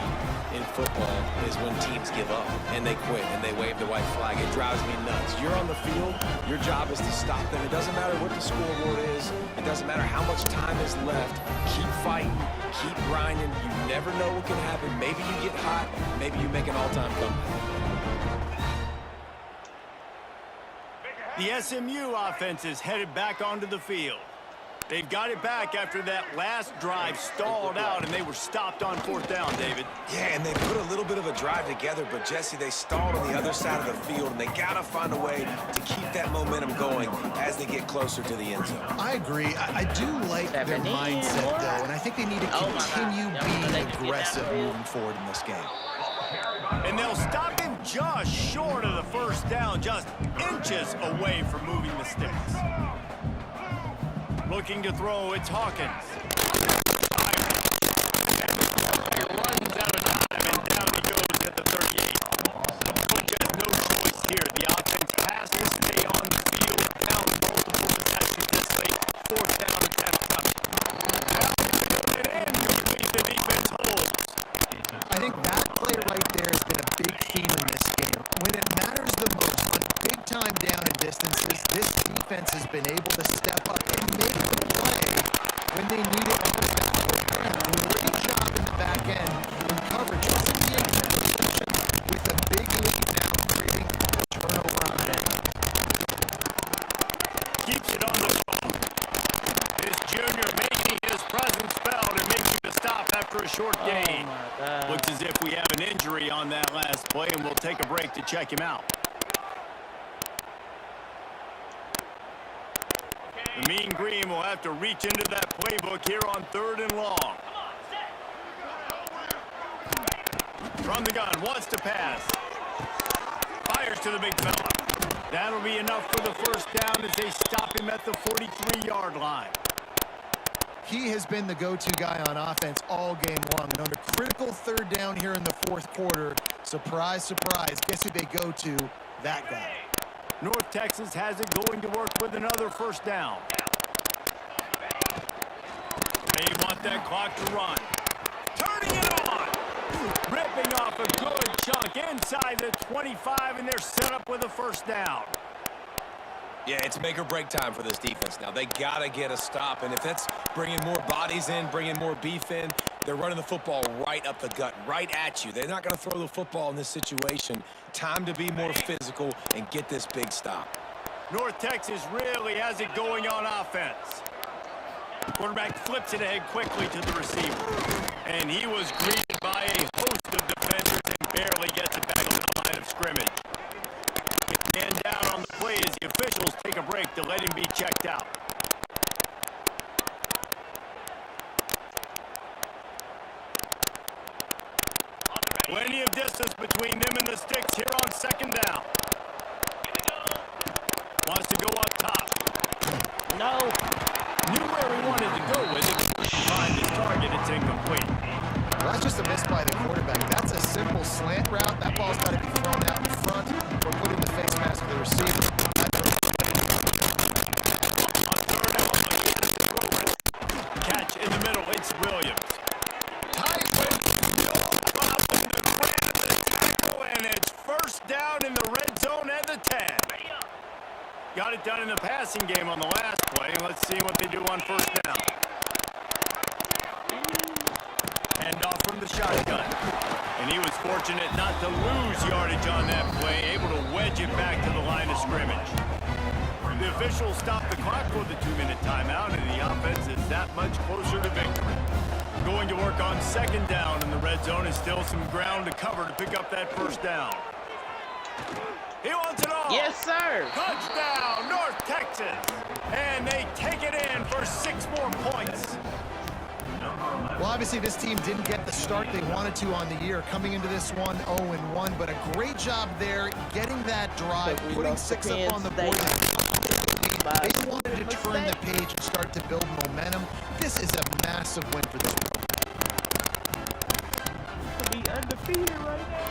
in football is when teams give up and they quit and they wave the white flag. It drives me nuts. You're on the field. Your job is to stop them. It doesn't matter what the scoreboard is. It doesn't matter how much time is left. Keep fighting. Keep grinding. You never know what can happen. Maybe you get hot. Maybe you make an all-time comeback. The SMU offense is headed back onto the field. They've got it back after that last drive stalled out, and they were stopped on fourth down, David. Yeah, and they put a little bit of a drive together, but, Jesse, they stalled on the other side of the field, and they got to find a way to keep that momentum going as they get closer to the end zone. I agree. I do like their mindset, though, and I think they need to continue being aggressive moving forward in this game. And they'll stop him just short of the first down, just inches away from moving the sticks. Looking to throw, it's Hawkins. He runs out of time, and down he goes at the 38. The coach has no choice here. The offense has to stay on the field, count multiple possessions. distances, this defense has been able to step up and make the play when they need it most. Great job in the back end in coverage. Doesn't be able to interception with a big lead now, creating a turnover on it. Keeps it on the ball. This junior making his presence felt and making the stop after a short gain. Looks as if we have an injury on that last play, and we'll take a break to check him out. The Mean Green will have to reach into that playbook here on 3rd and long. From the gun, wants to pass. Fires to the big fella. That'll be enough for the first down as they stop him at the 43-yard line. He has been the go-to guy on offense all game long. And on a critical 3rd down here in the 4th quarter, surprise, surprise, guess who they go to? That guy. North Texas has it going to work with another first down. They want that clock to run. Turning it on. Ripping off a good chunk inside the 25, and they're set up with a first down. Yeah, it's make or break time for this defense now. They got to get a stop, and if that's bringing more bodies in, bringing more beef in, they're running the football right up the gut, right at you. They're not going to throw the football in this situation. Time to be more physical and get this big stop. North Texas really has it going on offense. Quarterback flips it ahead quickly to the receiver. And he was greeted by a host of defenders and barely gets it back on the line of scrimmage. And down on the play as the officials take a break to let him be checked out. Plenty of distance between them and the sticks here on 2nd down. Wants to go up top. No. Knew where he wanted to go with it. Find his target, it's incomplete. Well, that's just a miss by the quarterback. That's a simple slant route. That ball's got to be thrown out in front or put in the face mask of the receiver. On 3rd and long, he has to throw it. Catch in the middle, it's Williams. Tyson dropping the grab, the tackle, and it's first down in the red zone at the 10. Got it done in the passing game on the last play, and let's see what they do on first down. Hand off from the shotgun. And he was fortunate not to lose yardage on that play, able to wedge it back to the line of scrimmage. The officials stopped the clock for the 2-minute timeout, and the offense is that much closer to victory. Going to work on 2nd down in the red zone, and still some ground to cover to pick up that first down. He wants it all. Yes, sir. Touchdown, North Texas. And they take it in for 6 more points. Well, obviously this team didn't get the start they wanted to on the year, coming into this one 0-1, but a great job there getting that drive, putting 6 up on the board. They wanted to turn the page and start to build momentum. This is a massive win for this program. To be undefeated right now.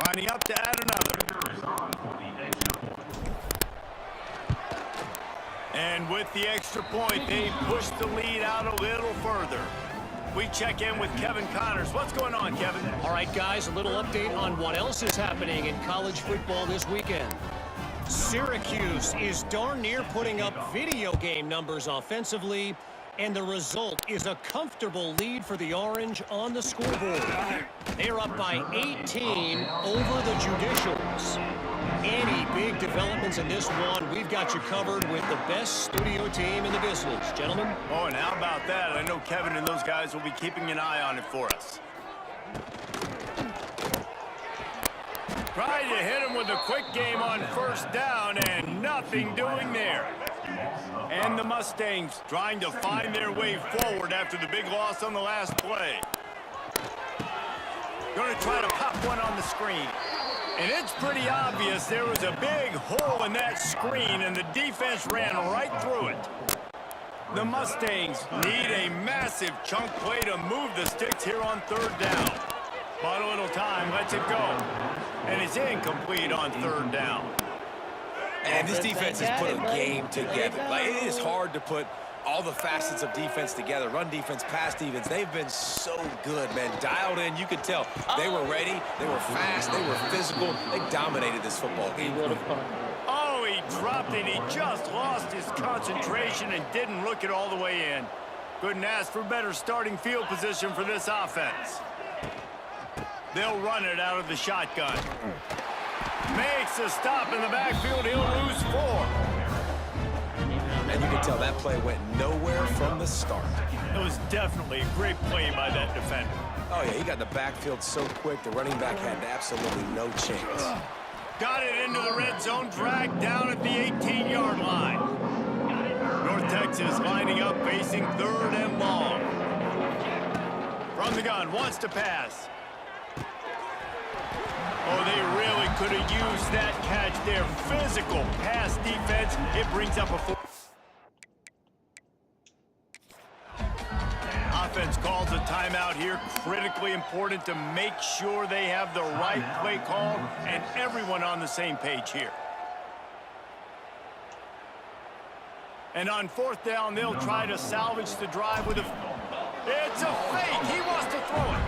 Lining up to add another. And with the extra point, they push the lead out a little further. We check in with Kevin Connors. What's going on, Kevin? All right, guys, a little update on what else is happening in college football this weekend. Syracuse is darn near putting up video game numbers offensively, and the result is a comfortable lead for the Orange on the scoreboard. They're up by 18 over the Judicials. Any big developments in this one, we've got you covered with the best studio team in the business. Gentlemen? Oh, and how about that? I know Kevin and those guys will be keeping an eye on it for us. Tried to hit him with a quick game on first down, and nothing doing there. And the Mustangs trying to find their way forward after the big loss on the last play. Going to try to pop one on the screen. And it's pretty obvious there was a big hole in that screen, and the defense ran right through it. The Mustangs need a massive chunk play to move the sticks here on 3rd down. But a little time, lets it go. And it's incomplete on 3rd down. And this defense has put a game together. Like, it is hard to put all the facets of defense together, run defense, pass defense. They've been so good, man. Dialed in, you could tell. They were ready, they were fast, they were physical. They dominated this football game. Oh, he dropped it. He just lost his concentration and didn't look it all the way in. Couldn't ask for better starting field position for this offense. They'll run it out of the shotgun. Makes a stop in the backfield. He'll lose 4. And you can tell that play went nowhere from the start. It was definitely a great play by that defender. Oh, yeah, he got in the backfield so quick, the running back had absolutely no chance. Got it into the red zone, dragged down at the 18-yard line. North Texas lining up, facing 3rd and long. From the gun, wants to pass. Oh, they really could have used that catch there. Physical pass defense. It brings up a 4. Offense calls a timeout here. Critically important to make sure they have the right play call and everyone on the same page here. And on 4th down, they'll try to salvage the drive with a... It's a fake. He wants to throw it.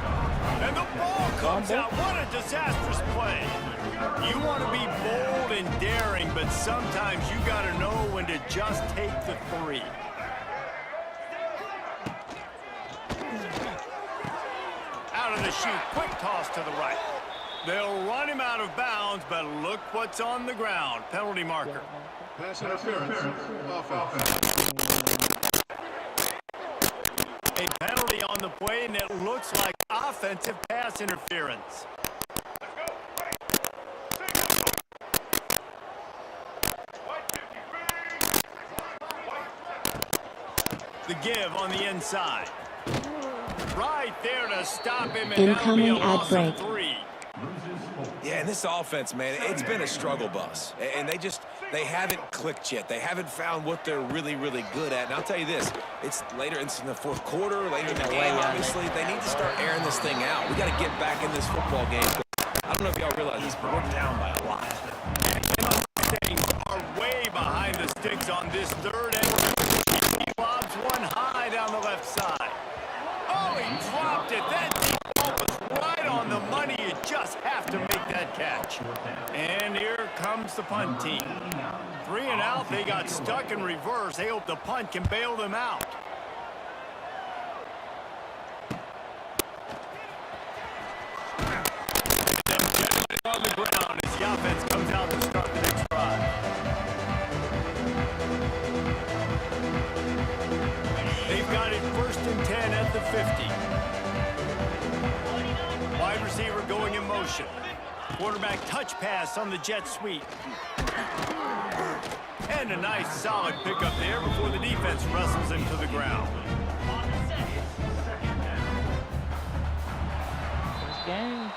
And the ball comes out. What a disastrous play. You want to be bold and daring, but sometimes you got to know when to just take the 3. Out of the chute, quick toss to the right. They'll run him out of bounds, but look what's on the ground. Penalty marker. Pass interference. Offense. A penalty on the play, and it looks like offensive pass interference. The give on the inside. Right there to stop him, and incoming ad break. 3. Yeah, and this offense, man, it's been a struggle bus. And they haven't clicked yet. They haven't found what they're really, really good at. And I'll tell you this, it's later in the 4th quarter, later in the game, obviously. They need to start airing this thing out. We got to get back in this football game. I don't know if y'all realize this, but we're down by a lot. And are way behind the sticks on this 3rd and he lobs one high down the left side. Oh, he dropped it. That deep ball was right on the money. You just have to make that catch. And here comes the punt team. 3 and out. They got stuck in reverse. They hope the punt can bail them out. On the ground as the offense comes out to start the next drive. They've got it 1st and 10 at the 50. Wide receiver going in motion. Quarterback touch pass on the jet sweep. And a nice solid pickup there before the defense wrestles him to the ground.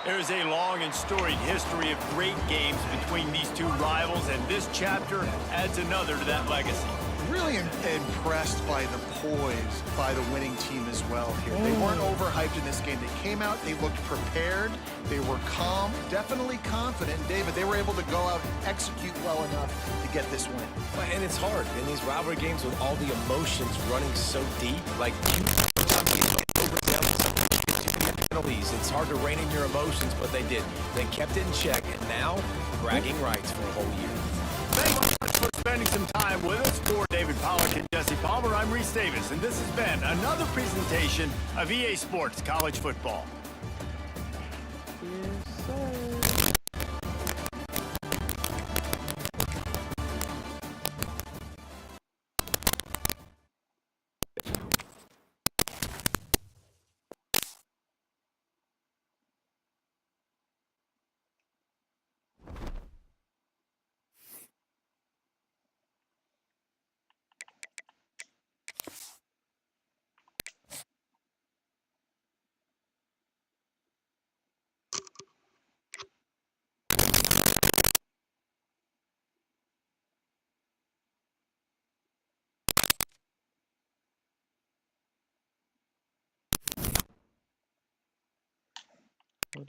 There's a long and storied history of great games between these two rivals, and this chapter adds another to that legacy. Really impressed by the poise by the winning team as well here. They weren't overhyped in this game. They came out, they looked prepared, they were calm, definitely confident. David, they were able to go out and execute well enough to get this win. And it's hard in these rivalry games with all the emotions running so deep. Like, penalties. It's hard to rein in your emotions, but they did. They kept it in check, and now bragging rights for a whole year. Thanks for spending some time with us. For David Pollack and Jesse Palmer, I'm Reese Davis, and this has been another presentation of EA Sports College Football. Yes, sir.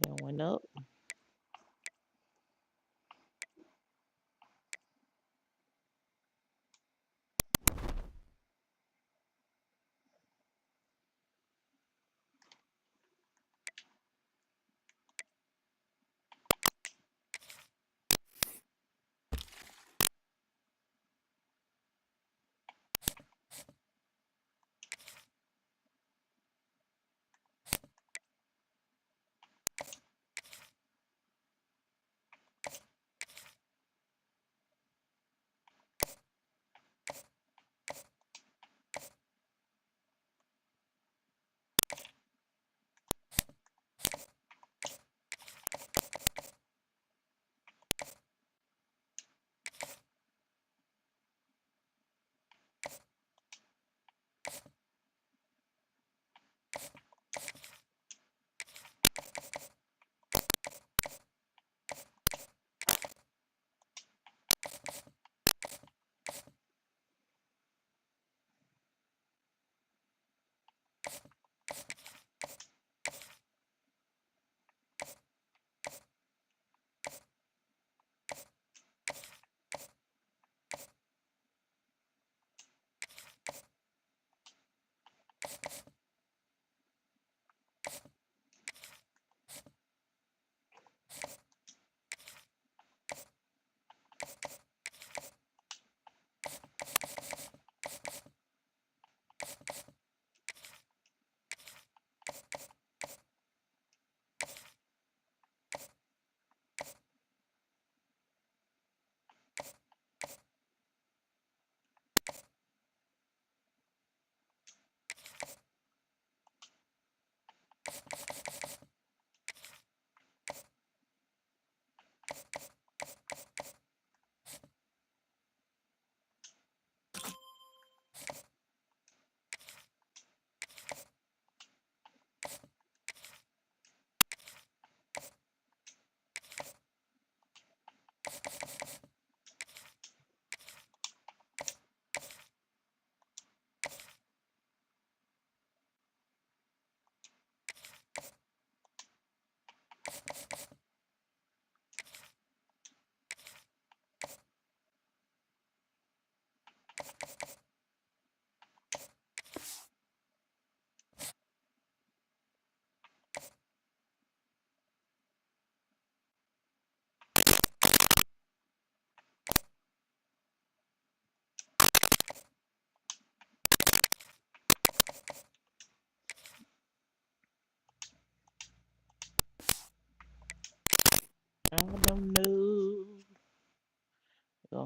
That went up.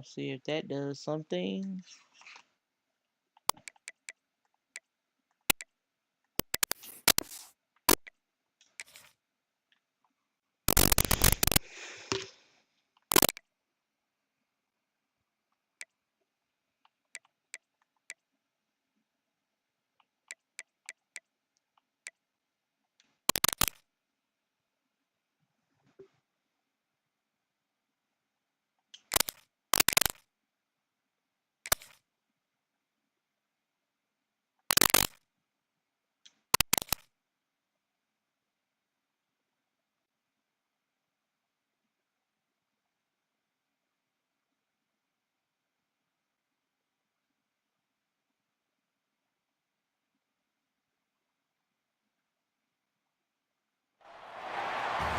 I'll see if that does something.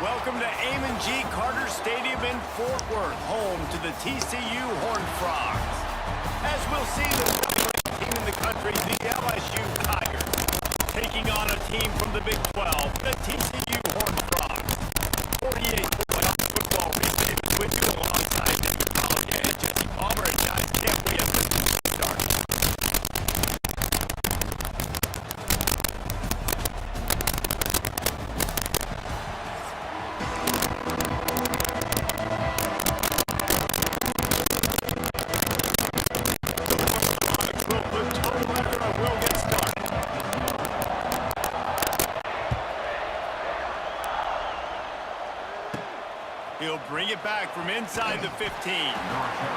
Welcome to Amon G. Carter Stadium in Fort Worth, home to the TCU Horned Frogs. As we'll see, the top-ranked team in the country, the LSU Tigers, taking on a team from the Big 12, the TCU Horned Frogs. 48 football receivers with you alongside Mr. College and Jesse Palmer. And guys, can't wait for this to start. He'll bring it back from inside the 15.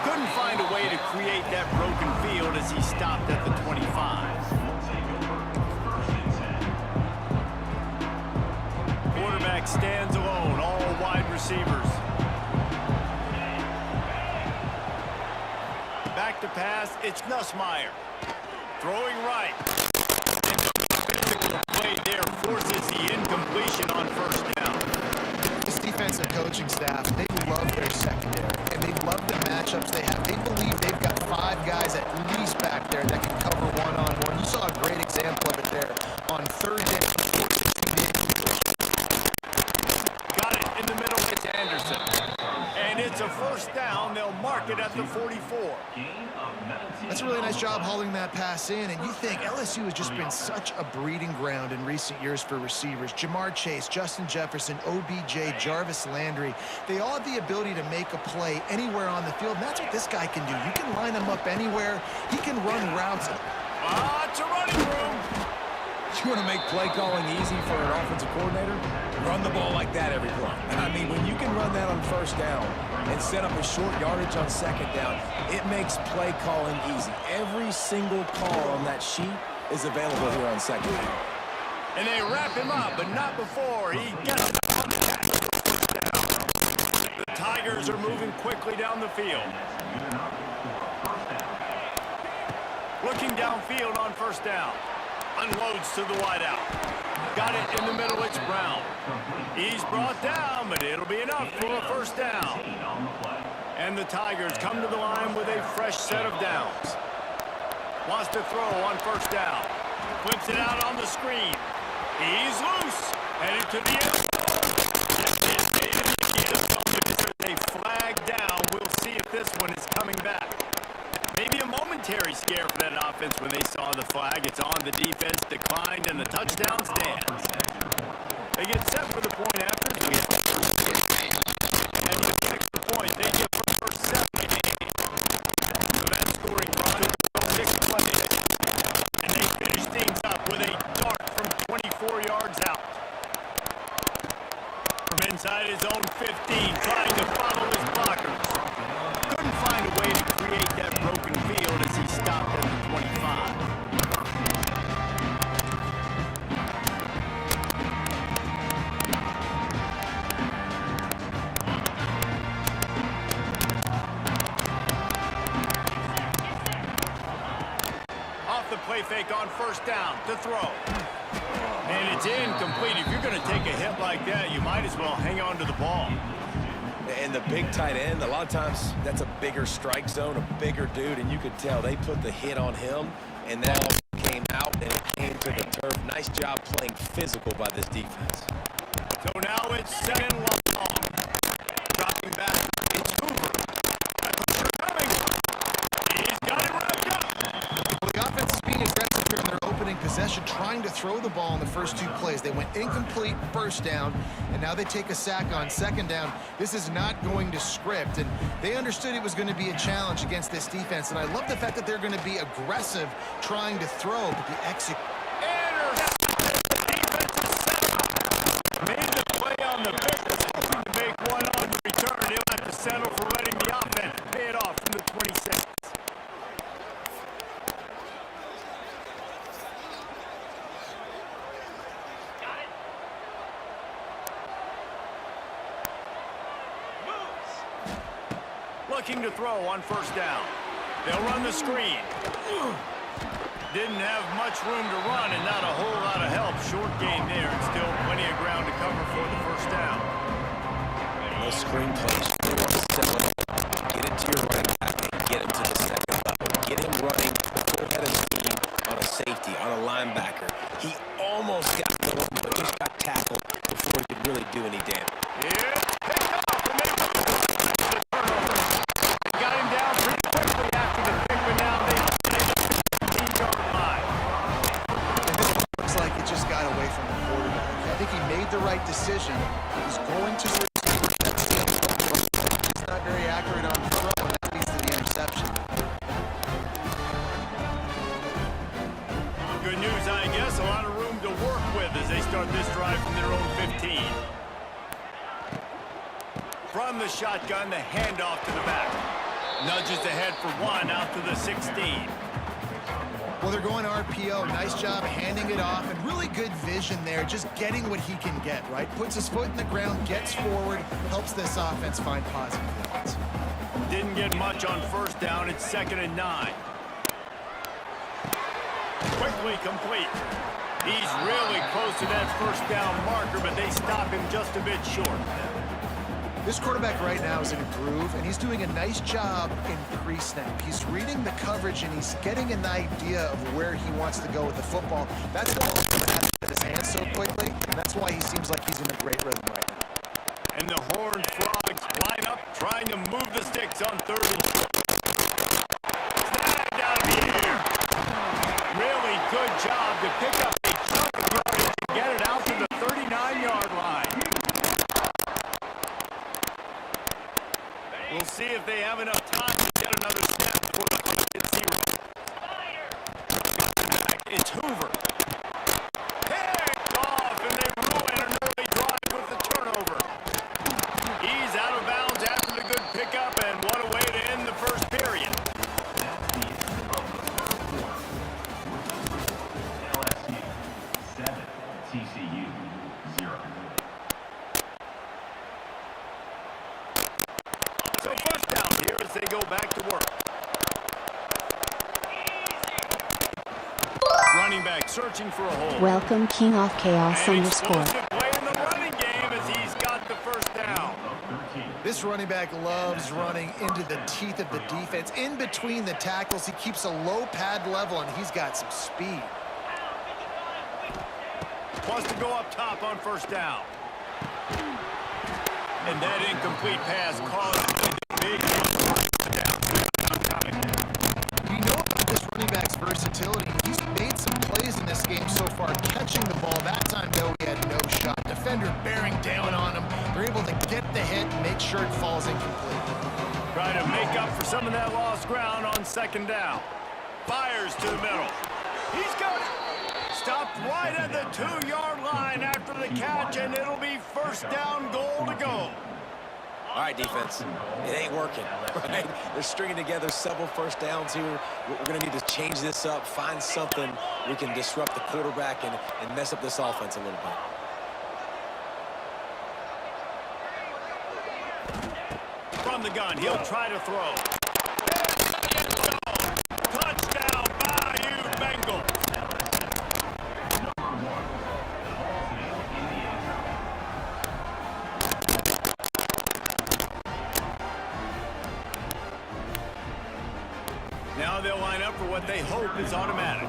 Couldn't find a way to create that broken field as he stopped at the 25. Quarterback stands alone, all wide receivers. Back to pass, it's Nussmeier. Throwing right. And the physical play there forces the incompletion on first down. This defensive coaching staff, they love their secondary, and they love the matchups they have. They believe they've got 5 guys at least back there that can cover one-on-one. You saw a great example of it there on third down. Got it in the middle, it's Anderson. And it's a first down. They'll mark it at the 44. That's a really nice job hauling that pass in, and you think LSU has just been such a breeding ground in recent years for receivers. Jamar Chase, Justin Jefferson, OBJ, Jarvis Landry, they all have the ability to make a play anywhere on the field, and that's what this guy can do. You can line him up anywhere. He can run routes. It's a running room. You want to make play calling easy for an offensive coordinator? Run the ball like that every play. I mean, when you can run that on first down and set up a short yardage on second down, it makes play calling easy. Every single call on that sheet is available here on second down. And they wrap him up, but not before he gets it on the catch. The Tigers are moving quickly down the field. Looking downfield on first down. Unloads to the wideout. Got it in the middle, it's Brown. He's brought down, but it'll be enough for a first down. And the Tigers come to the line with a fresh set of downs. Wants to throw on first down. Flips it out on the screen. He's loose. Headed to the end zone. There's a flag down. We'll see if this one is coming back. Maybe a momentary scare for that offense when they saw the flag. It's on, the defense declined, and the touchdown stands. They get set for the point after. And the extra point they get for the first 7 games. So that scoring run will 6 plays. And they finish things up with a dart from 24 yards out. From inside his own 15, trying to follow his blockers. Couldn't find a way to create that broken field as he stopped at the 25. Off the play fake on first down to throw. And it's incomplete. If you're going to take a hit like that, you might as well hang on to the ball. And the big tight end, a lot of times that's a bigger strike zone, a bigger dude, and you could tell they put the hit on him, and that all came out and it came to the turf. Nice job playing physical by this defense. So now it's 2nd and long. Dropping back, it's Hoover. Coming. to throw the ball in the first 2 plays. They went incomplete first down, and now they take a sack on second down. This is not going to script, and they understood it was going to be a challenge against this defense, and I love the fact that they're going to be aggressive trying to throw, but the execution. Made the play on the business, hoping to make one on the return. He'll have to settle for letting the offense pay it off from the 26. Looking to throw on first down. They'll run the screen. Didn't have much room to run and not a whole lot of help. Short gain there and still plenty of ground to cover for the first down. Those screen plays, you want to settle it. Get it to your running back and get him to the second level. Get him running full head of steam on a safety, on a linebacker. He almost got going, but just got tackled before he could really do any damage. Yeah, picked off and they the turnover. They got him down pretty quickly after the pick, but now they the 15-yard line. And this looks like it just got away from the quarterback. I think he made the right decision. He's going to the receiver. That seems he's not very accurate on the throw, and that leads to the interception. Good news, I guess. A lot of room to work with as they start this drive from their own 15. From the shotgun, the handoff to the back. Nudges ahead for one out to the 16. Well, they're going RPO. Nice job handing it off, and really good vision there, just getting what he can get, right? Puts his foot in the ground, gets forward, helps this offense find positive yards. Didn't get much on first down. It's 2nd and 9. Quickly complete. He's really close to that first down marker, but they stop him just a bit short. This quarterback right now is in a groove, and he's doing a nice job in pre-snap. He's reading the coverage, and he's getting an idea of where he wants to go with the football. That's why he's able to have his hands so quickly, and that's why he seems like he's in a great rhythm right now. And the Horned Frogs line up, trying to move the sticks on 3rd and short. Snagged out of the air. Really good job to pick up a chunk of yardage and get it out to the 39-yard line. We'll see if they have enough time to get another snap before the clock hits 0. It's Hoover. Picked off, and they ruin an early drive with the turnover. He's out of bounds after the good pickup, and what a way to end the first period. LSU 7, TCU 0. So first down here as they go back to work. Running back searching for a hole. Welcome King of Chaos And underscore. explosive play in the running game as he's got the first down. This running back loves running into the teeth of the defense. In between the tackles, he keeps a low pad level, and he's got some speed. Wants to go up top on first down. And that incomplete pass caused a big We know about this running back's versatility. He's made some plays in this game so far, catching the ball. That time, though, he had no shot. Defender bearing down on him. They're able to get the hit and make sure it falls incomplete. Trying to make up for some of that lost ground on second down. Fires to the middle. He's got it. Stopped right at the 2-yard line after the catch, and it'll be first down goal to go. All right, defense, it ain't working, right? They're stringing together several first downs here. We're going to need to change this up, find something we can disrupt the quarterback and mess up this offense a little bit. From the gun, he'll try to throw. Touchdown, Bayou Bengals. Now they'll line up for what they hope is automatic.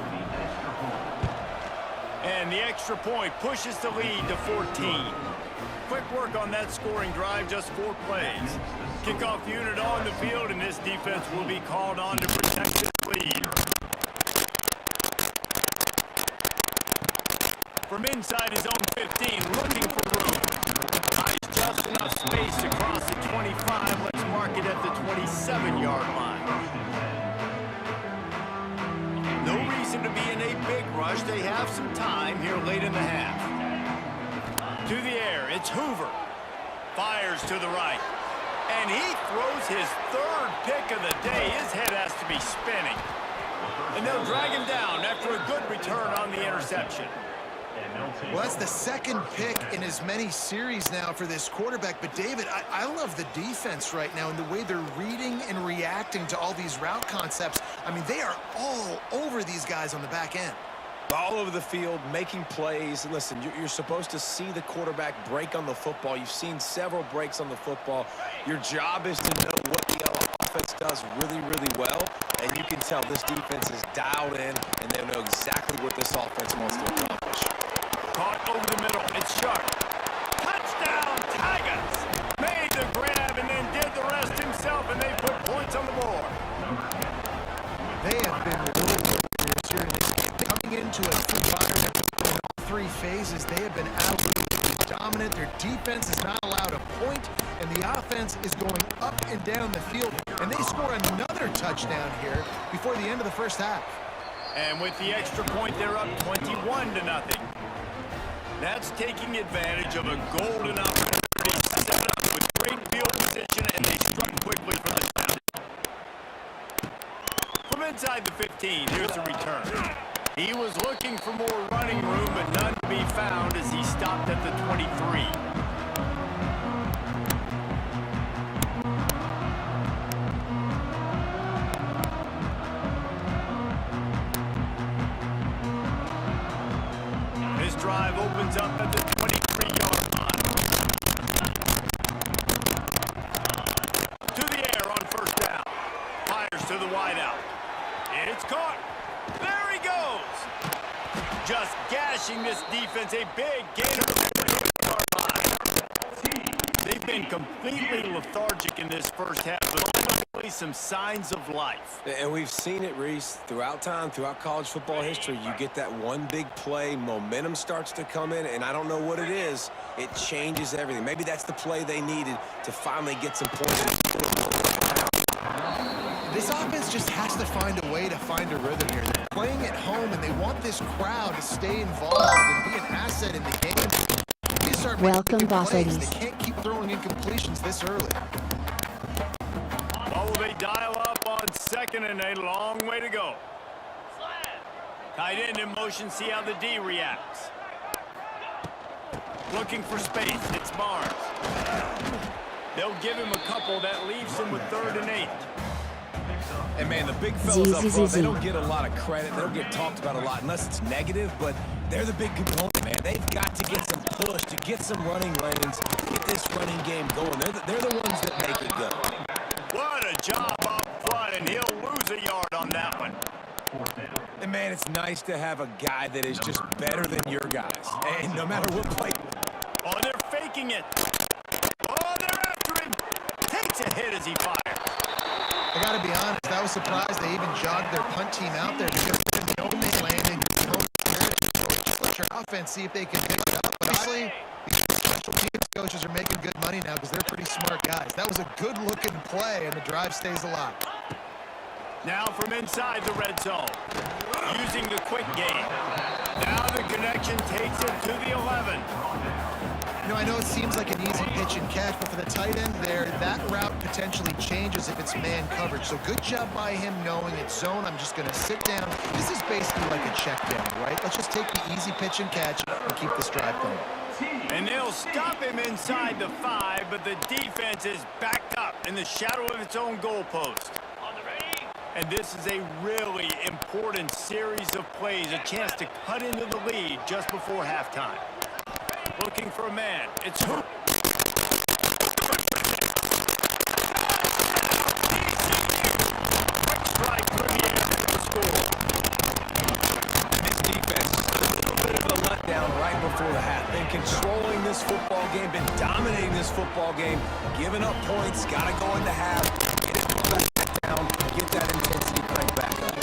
And the extra point pushes the lead to 14. Quick work on that scoring drive, just 4 plays. Kickoff unit on the field, and this defense will be called on to protect this lead. from inside his own 15, looking for room. Buys just enough space to cross the 25. Let's mark it at the 27-yard line. No reason to be in a big rush. They have some time here late in the half. To the air, it's Hoover. Fires to the right. And he throws his third pick of the day. His head has to be spinning. And they'll drag him down after a good return on the interception. Well, that's the second pick in as many series now for this quarterback. But, David, I love the defense right now and the way they're reading and reacting to all these route concepts. I mean, they are all over these guys on the back end. All over the field, making plays. Listen, you're supposed to see the quarterback break on the football. You've seen several breaks on the football. Your job is to know what the offense does really, really well. And you can tell this defense is dialed in, and they know exactly what this offense wants to accomplish. Caught over the middle. It's Sharp. Touchdown, Tigers! Made the grab and then did the rest himself, and they put points on the board. They have been really good here in this game. Coming into a environment in all three phases, they have been absolutely dominant. Their defense is not allowed a point, and the offense is going up and down the field. And they score another touchdown here before the end of the first half. And with the extra point, they're up 21-0. That's taking advantage of a golden opportunity set up with great field position, and they struck quickly from the snap. From inside the 15, here's the return. He was looking for more running room, but none to be found as he stopped at the 23. This drive opens up at the 23-yard line. To the air on first down. Fires to the wideout. It's caught. There he goes. Just gashing this defense. A big gain of the 40-yard line. They've been completely lethargic in this first half, but finally some signs of life. And we've seen it, Reese, throughout time, throughout college football history. You get that one big play, momentum starts to come in, and I don't know what it is. It changes everything. Maybe that's the play they needed to finally get some points. This offense just has to find a way to find a rhythm here. They're playing at home, and they want this crowd to stay involved and be an asset in the game. They start Welcome, making Boss plays. Ladies. They can't keep throwing incompletions this early. Oh, they dial up on second and a long way to go. Tight end in motion, see how the D reacts. Looking for space, it's Barnes. They'll give him a couple, that leaves him with 3rd and 8. And, man, the big fellas up front, they don't get a lot of credit. They don't get talked about a lot unless it's negative, but they're the big component, man. They've got to get some push, to get some running lanes, get this running game going. They're the ones that make it go. What a job up front, and he'll lose a yard on that one. And, man, it's nice to have a guy that is just better than your guys. And no matter what play. Oh, they're faking it. Oh, they're after him. Takes a hit as he fires. I got to be honest, I was surprised they even jogged their punt team out there because there's no man landing. Just let your offense see if they can pick it up. But honestly, these special teams coaches are making good money now because they're pretty smart guys. That was a good-looking play, and the drive stays alive. Now from inside the red zone, using the quick game. Now the connection takes him to the 11. You know, I know it seems like an easy pitch and catch, but for the tight end there, that route potentially changes if it's man coverage. So good job by him knowing it's zone. I'm just going to sit down. This is basically like a check down, right? Let's just take the easy pitch and catch and keep this drive going. And they'll stop him inside the 5, but the defense is backed up in the shadow of its own goalpost. And this is a really important series of plays, a chance to cut into the lead just before halftime. Looking for a man. It's who? Quick strike through the air for the score. This defense, a little bit of a letdown right before the half. Been controlling this football game, been dominating this football game, giving up points, got to go into half, get it back down, get that intensity cranked back up.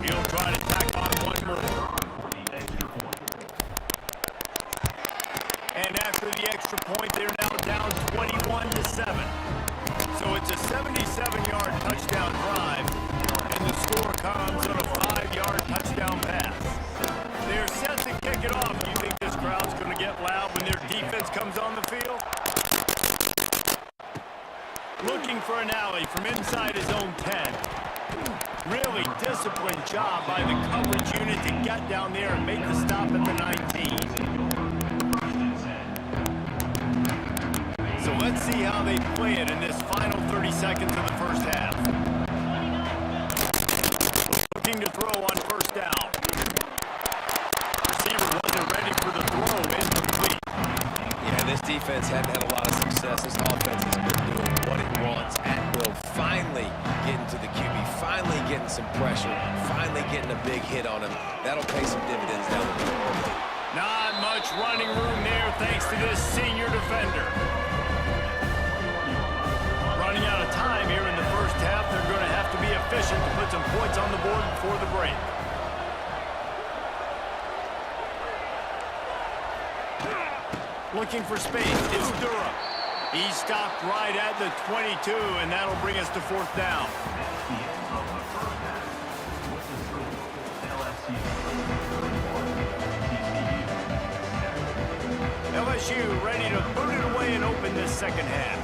He'll try to And after the extra point, they're now down 21-7. So it's a 77-yard touchdown drive, and the score comes on a 5-yard touchdown pass. They're set to kick it off. Do you think this crowd's going to get loud when their defense comes on the field? Looking for an alley from inside his own 10. Really disciplined job by the coverage unit to get down there and make the stop at the 19. So let's see how they play it in this final 30 seconds of the first half. Looking to throw on first down. Receiver wasn't ready for the throw, incomplete. Yeah, this defense hadn't had a lot of success. This offense has been doing what it wants at will. Finally getting to the QB, finally getting some pressure, finally getting a big hit on him. That'll pay some dividends down the road. Not much running room there thanks to this senior defender. Running out of time here in the first half. They're going to have to be efficient to put some points on the board before the break. Looking for space. It's Durham. He stopped right at the 22, and that'll bring us to fourth down. LSU ready to put it away and open this second half.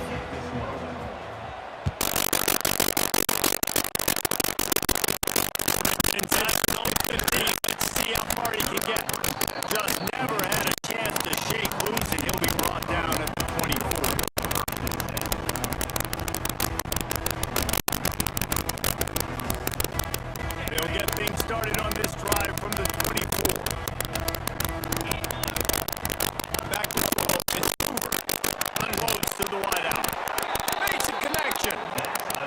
Inside zone 15. Let's see how far he can get. Just never had a chance to shake loose, and he'll be brought down at the 24. They'll get things started on this drive from the 24. Back to throw. It's Hoover. Unloads to the wideout. Makes a connection.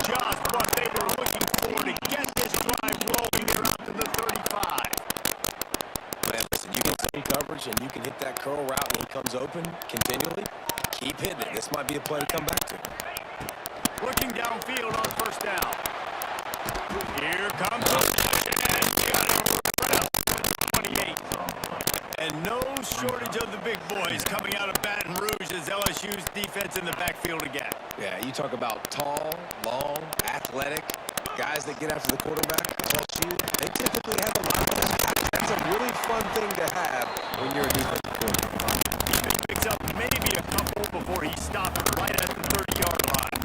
Just what they were looking for to get this drive rolling here out to the 35. Man, listen, you can zone coverage and you can hit that curl route and he comes open continually. Keep hitting it. This might be a play to come back to. Looking downfield on first down. Here comes the and got it right up to 28. And no shortage of the big boys coming out of Baton Rouge as LSU's defense in the backfield again. Yeah, you talk about tall, long, athletic guys that get after the quarterback. LSU, they typically have a lot of those guys. That's a really fun thing to have when you're a defensive coordinator. He picks up maybe a couple before he stops right at the 30-yard line.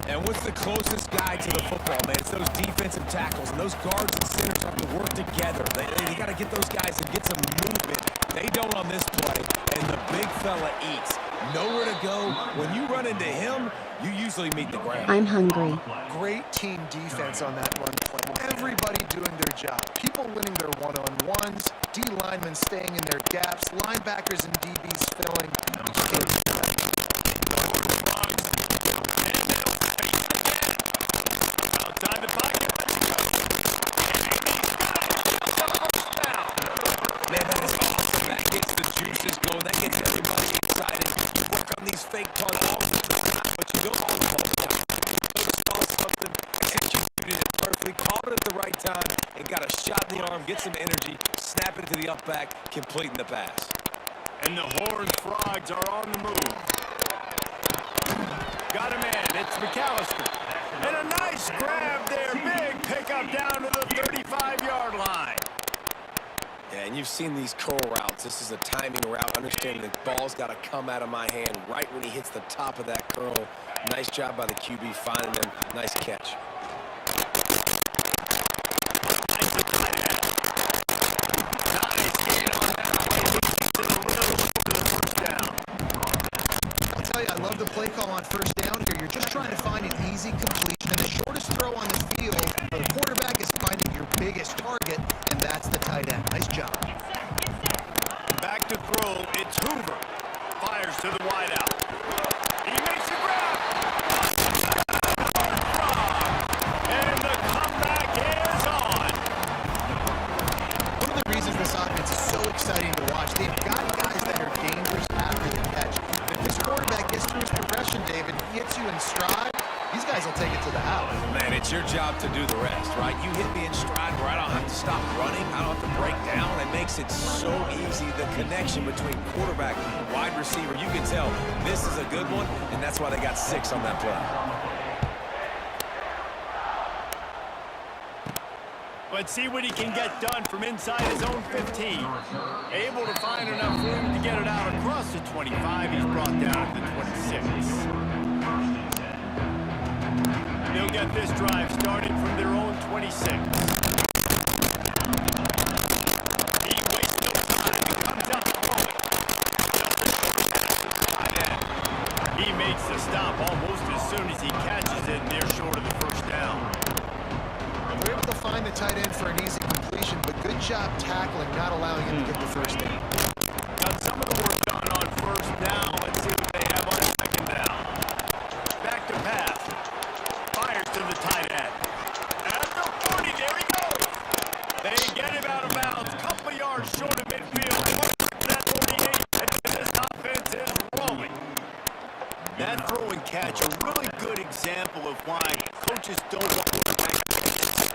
And what's the closest guy to the football, man? It's those defensive tackles, and those guards and centers have to work together. They got to get those guys to get some movement. They don't on this play, and the big fella eats. Nowhere to go. When you run into him, you usually meet the ground. I'm hungry. Great team defense on that run play. Everybody doing their job. People winning their one-on-ones, D linemen staying in their gaps, linebackers and DBs filling. Outside the pocket. Man, that is awesome. That gets the juices going. That gets everybody excited. You work on these fake parts all the time, but you don't always fall down. You saw something, executed it perfectly, called it at the right time, and got a shot in the arm, get some energy, snap it to the up back, completing the pass. And the Horned Frogs are on the move. Got a man. It's McAllister. And a nice grab there. Big pickup down to the 35-yard line. Yeah, and you've seen these curl routes. This is a timing route, understanding the ball's got to come out of my hand right when he hits the top of that curl. Nice job by the QB finding him. Nice catch. I'll tell you, I love the play call on first down here. You're just trying to find an easy completion, and the shortest throw on the field for the quarterback is finding your biggest target, and that's the tight end. Nice job. Back to throw. It's Hoover. Fires to the wideout. He makes a grab. And the comeback is on. One of the reasons this offense is so exciting to watch, they've got guys that are dangerous after the catch. If this quarterback gets through his progression, David, he hits you in stride, these guys will take it to the house. Man, it's your job to do the rest, right? You hit me in stride where I don't have to stop running. I don't have to break down. It makes it so easy, the connection between quarterback and wide receiver. You can tell this is a good one, and that's why they got 6 on that play. Let's see what he can get done from inside his own 15. Able to find enough room to get it out across the 25. He's brought down to the 26. They'll get this drive started from their own 26. He wastes no time. He comes out throwing. He makes the stop almost as soon as he catches it, and they're short of the first down. They're able to find the tight end for an easy completion, but good job tackling, not allowing him to get the first down. Got some of the work done on first down. Let's see what they have on second down. Back to pass. Fires to the tight end. At the 40, there he goes. They get him out of bounds. Couple yards short of midfield. That 48, and this offense is rolling. That throw and catch, a really good example of why coaches don't want to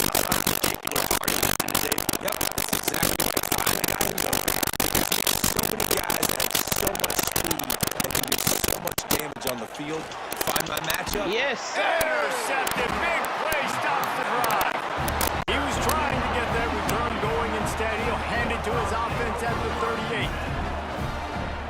particular part of the day. Yep, that's exactly right. Find the guy who's open. There's so many guys that have so much speed that can do so much damage on the field. Find my matchup. Yes. Intercepted. Big play stops the drive. He was trying to get that return going. Instead, he'll hand it to his offense at the 38.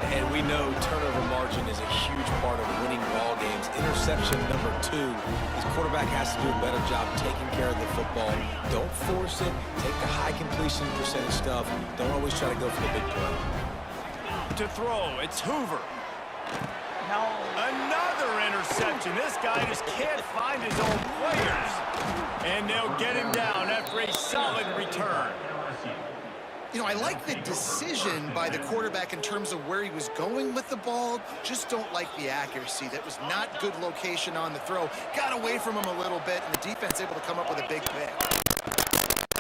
And we know turnover margin is a huge part of winning ball games. Interception number 2. His quarterback has to do a better job taking care of the football. Don't force it. Take the high completion percentage stuff. Don't always try to go for the big play. To throw, it's Hoover. No. Another interception. This guy just can't find his own players. And they'll get him down after a solid return. You know, I like the decision by the quarterback in terms of where he was going with the ball. Just don't like the accuracy. That was not good location on the throw. Got away from him a little bit, and the defense able to come up with a big pick.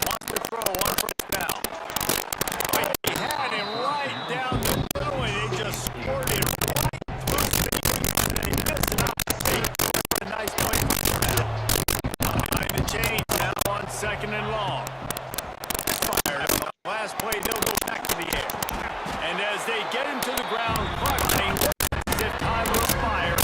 Monster throw on first down. But he had him right down the middle, and they just scored it right through safety. They missed it out of safety. A nice play. Behind the chain now on second and long. Fired. Last play, they'll go back to the air. And as they get him to the ground, crushing, as if time will expire.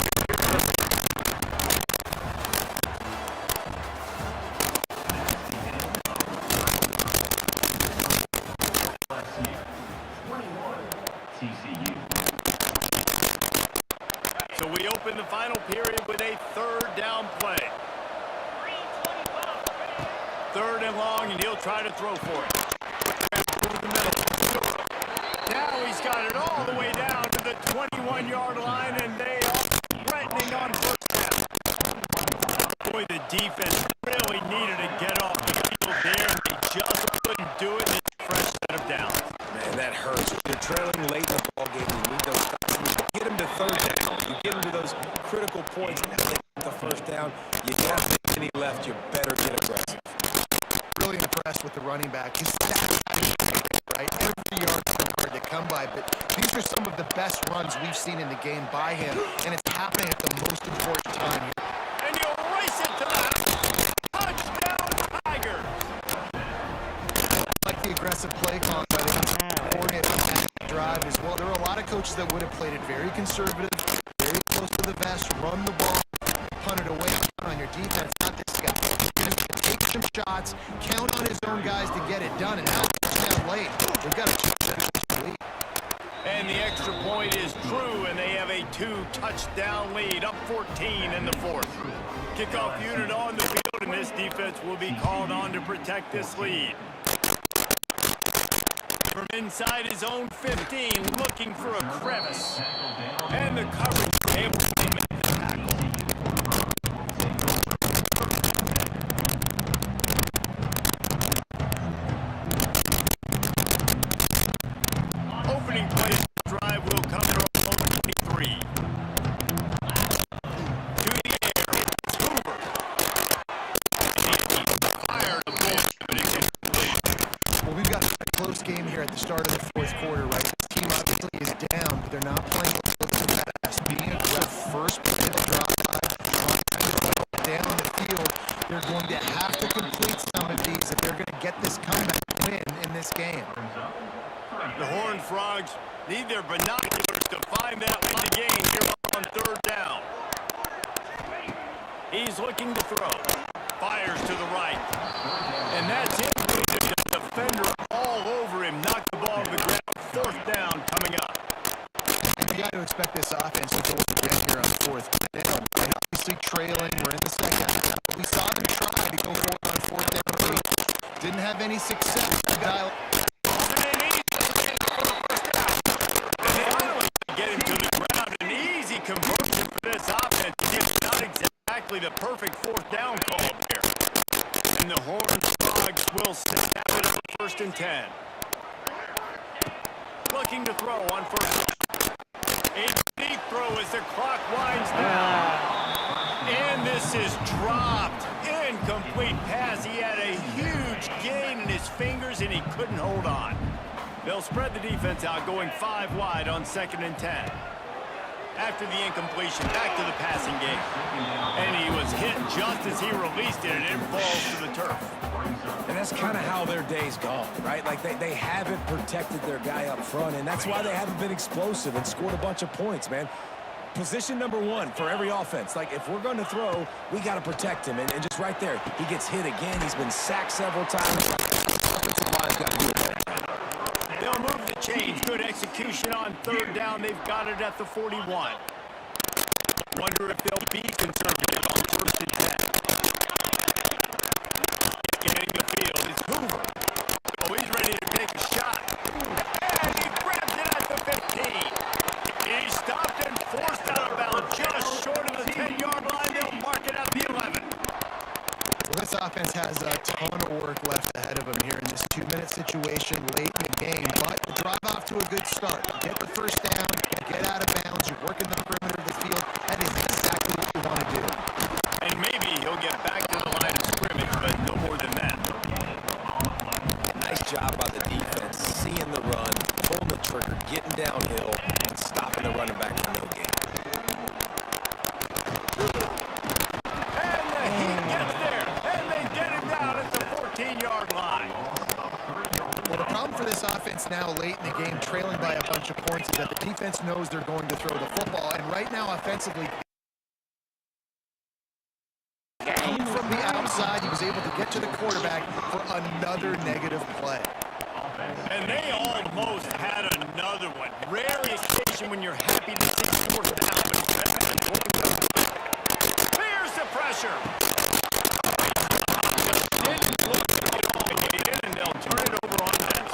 So we open the final period with a third down play. Third and long, and he'll try to throw for it. Through the middle. Now he's got it all the way down to the 21-yard line, and they are threatening on first down. Boy, the defense really needed to get off the field there, and they just couldn't do it in a fresh set of downs. Man, that hurts. You're trailing late in the ball game. You need those stops. You get them to third down. You get them to those critical points. Now they get the first down. You don't have any left. You better get aggressive. Really impressed with the running back. His stats, right? Every yard's so hard to come by, but these are some of the best runs we've seen in the game by him, and it's happening at the most important time. And you'll race it to the touchdown Tigers. Like the aggressive play call by the coordinator on that drive as well. There are a lot of coaches that would have played it very conservative, very close to the vest, run the ball, punt it away on your defense. Not this guy. Just take some shots, count on his own guys to get it done, and now touchdown late. They've got a lead. And the extra point is true, and they have a 2-touchdown lead, up 14 in the fourth. Kickoff unit on the field, and this defense will be called on to protect this lead. From inside his own 15, looking for a crevice. And the coverage able to make the tackle. Opening play of the drive will come from 23. To the air, it's Hoover. And he fired the ball. Well, we've got a close game here at the start of the fourth quarter, right? This team obviously is down, but they're not playing fast. Being aggressive, first they're going to have to complete some of these if they're going to get this comeback win in this game. The Horned Frogs need their binoculars to find that line gain here on third down. He's looking to throw. Fires to the right. And that's it. The defender all over him. Knocked the ball to the ground. Fourth down coming up. You got to expect this offense to go again here on fourth down. They're obviously trailing. We're in the second half. We saw them try to go forward on fourth down. Didn't have any success. Get him to the ground. An easy conversion for this offense. It's not exactly the perfect fourth down call there. And the Horned Frogs will snap it up first and 10. Looking to throw on first. A deep throw as the clock winds down. And this is dropped. Incomplete pass. He had a huge gain in his fingers and he couldn't hold on. They'll spread the defense out, going 5 wide on 2nd and 10. After the incompletion, back to the passing game. And he was hit just as he released it, and it falls to the turf. And that's kind of how their day's gone, right? Like they haven't protected their guy up front, and that's why they haven't been explosive and scored a bunch of points, man. Position number 1 for every offense. Like, if we're going to throw, we got to protect him. And just right there, he gets hit again. He's been sacked several times. Offensive line's got to do it. They'll move the chains. Good execution on third down. They've got it at the 41. Wonder if they'll be conservative on first and 10. Getting the field is Hoover. Oh, he's ready to take a shot. And he grabs it at the 15. He's stopped and forced out of bounds just short of the 10-yard line. They'll mark it at the 11. Well, this offense has a ton of work left ahead of them here in this 2-minute situation late in the game, but drive off to a good start. Get the first down, get out of bounds, you're working the perimeter of the field. That is exactly what you want to do. And maybe he'll get back to the line of scrimmage, but no more than that. Nice job by the defense, seeing the run, pulling the trigger, getting downhill, and stopping the running back for no gain. And the Heat gets there, and they get him down at the 14-yard line. Well, the problem for this offense now late in the game, trailing by a bunch of points, is that the defense knows they're going to throw the football. And right now, offensively, from the outside, he was able to get to the quarterback for another negative play. And they almost had another one. Rare occasion when you're happy to see fourth down. Here's the pressure. Didn't look at all, and they'll turn it over on that.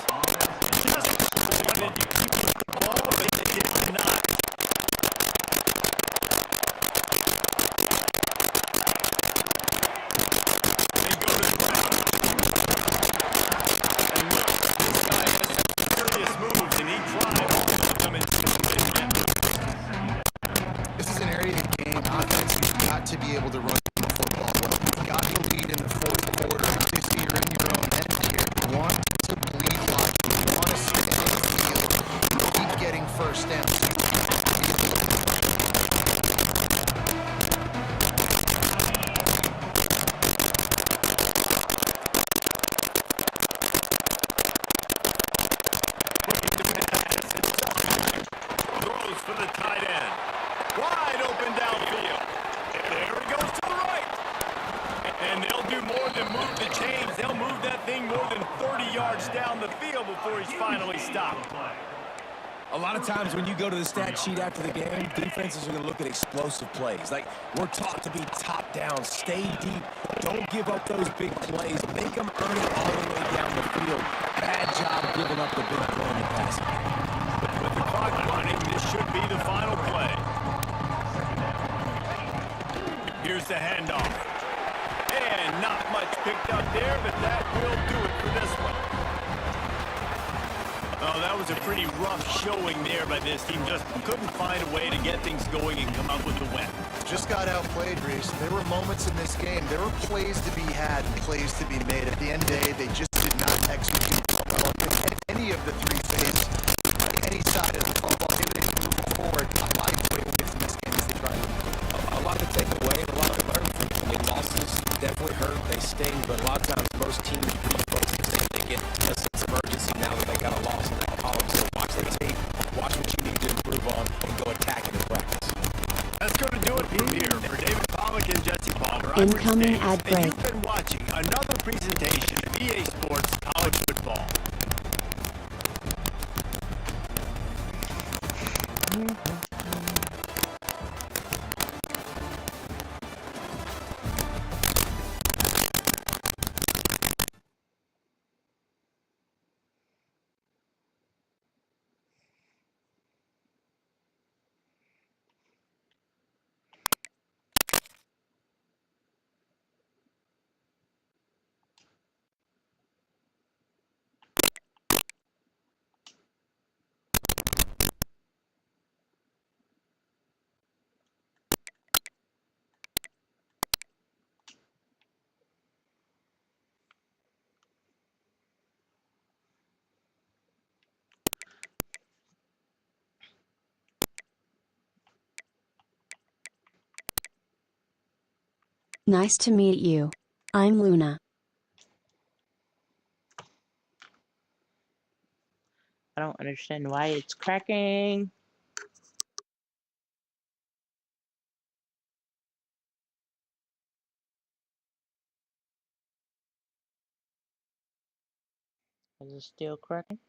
Just wanted to keep the ball, but they did not. They go to the ground. And look, serious moves, and he tried to come into the This is an area of the game offense has got to be able to run the football well. You've got the lead in the fourth quarter. Obviously, you're in your own end here. You want to bleed block. You want to stay in the field. Keep getting first downs. Throws for the tight end. Wide open downfield. There he goes to the right. And they'll do more than move the chains. They'll move that thing more than 30 yards down the field before he's finally stopped. A lot of times when you go to the stat sheet after the game, defenses are going to look at explosive plays. Like, we're taught to be top down, stay deep, don't give up those big plays, make them earn it all the way down the field. Bad job giving up the big play in the passing game. With the clock running, this should be the final play. Here's the handoff. And not much picked up there, but that will do it for this one. Oh, that was a pretty rough showing there by this team. Just couldn't find a way to get things going and come up with the win. Just got outplayed, Reese. There were moments in this game. There were plays to be had and plays to be made. At the end of the day, they just did not execute well in any of the three phases. Any side of the football, they didn't move forward. A lot of away from this game as they tried. A lot to take away and a lot to learn from. The losses definitely hurt. they sting, but a lot of times most teams refocus. They get a sense of urgency now that they got a loss in that column. So watch the tape, watch what you need to improve on, and go attack it in practice. That's going to do it from here. For David Pollock and Jesse Palmer, I'm Rich Incoming Davis, ad break. and you've been watching another presentation of EA Sports College Football. Nice to meet you. I'm Luna. I don't understand why it's cracking. Is it still cracking?